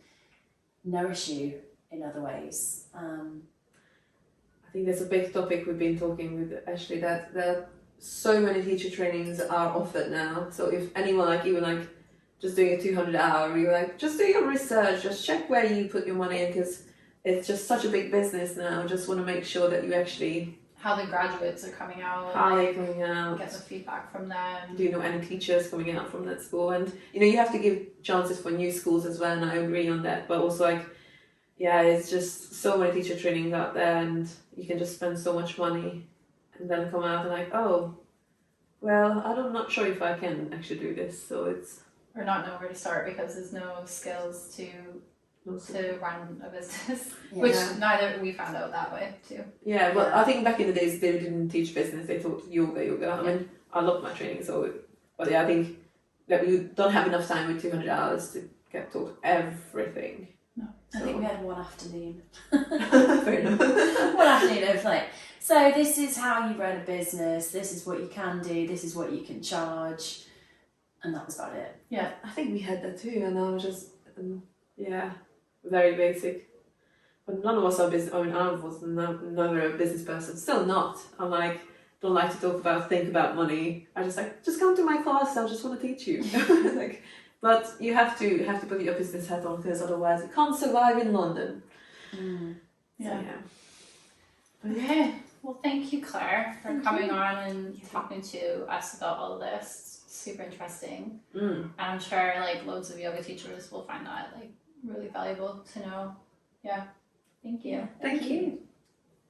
Speaker 2: nourish you in other ways.
Speaker 3: I think that's a big topic we've been talking with Ashley, that so many teacher trainings are offered now. So if anyone even just doing a 200 hour, you're just do your research, just check where you put your money in, because it's just such a big business now. Just want to make sure that you actually
Speaker 1: How the graduates are coming out,
Speaker 3: how they're coming out.
Speaker 1: get the feedback from them.
Speaker 3: Do you know any teachers coming out from that school? And you have to give chances for new schools as well, and I agree on that. But also it's just so many teacher trainings out there, and you can just spend so much money and then come out and I'm not sure if I can actually do this. So it's
Speaker 1: Or not know where to start because there's no skills to run a business, which neither we found out that way too.
Speaker 3: Yeah, well, I think back in the days they didn't teach business; they taught yoga. I mean, I love my training, but I think that we don't have enough time with 200 hours to get taught everything.
Speaker 1: No,
Speaker 2: I think we had one afternoon.
Speaker 3: Fair enough.
Speaker 2: One afternoon of so this is how you run a business, this is what you can do, this is what you can charge, and that was about it.
Speaker 1: Yeah,
Speaker 3: I think we had that too, and I was just very basic. But none of us are business. I mean, I was never a business person. Still not. I'm don't like to think about money. I just come to my class. I just want to teach you. But you have to put your business hat on, because otherwise you can't survive in London.
Speaker 1: Yeah.
Speaker 3: So,
Speaker 1: Okay. Well, thank you, Claire, for coming on and talking to us about all of this. Super interesting. And I'm sure loads of yoga teachers will find that really valuable to know. Yeah. Thank you.
Speaker 3: Thank you.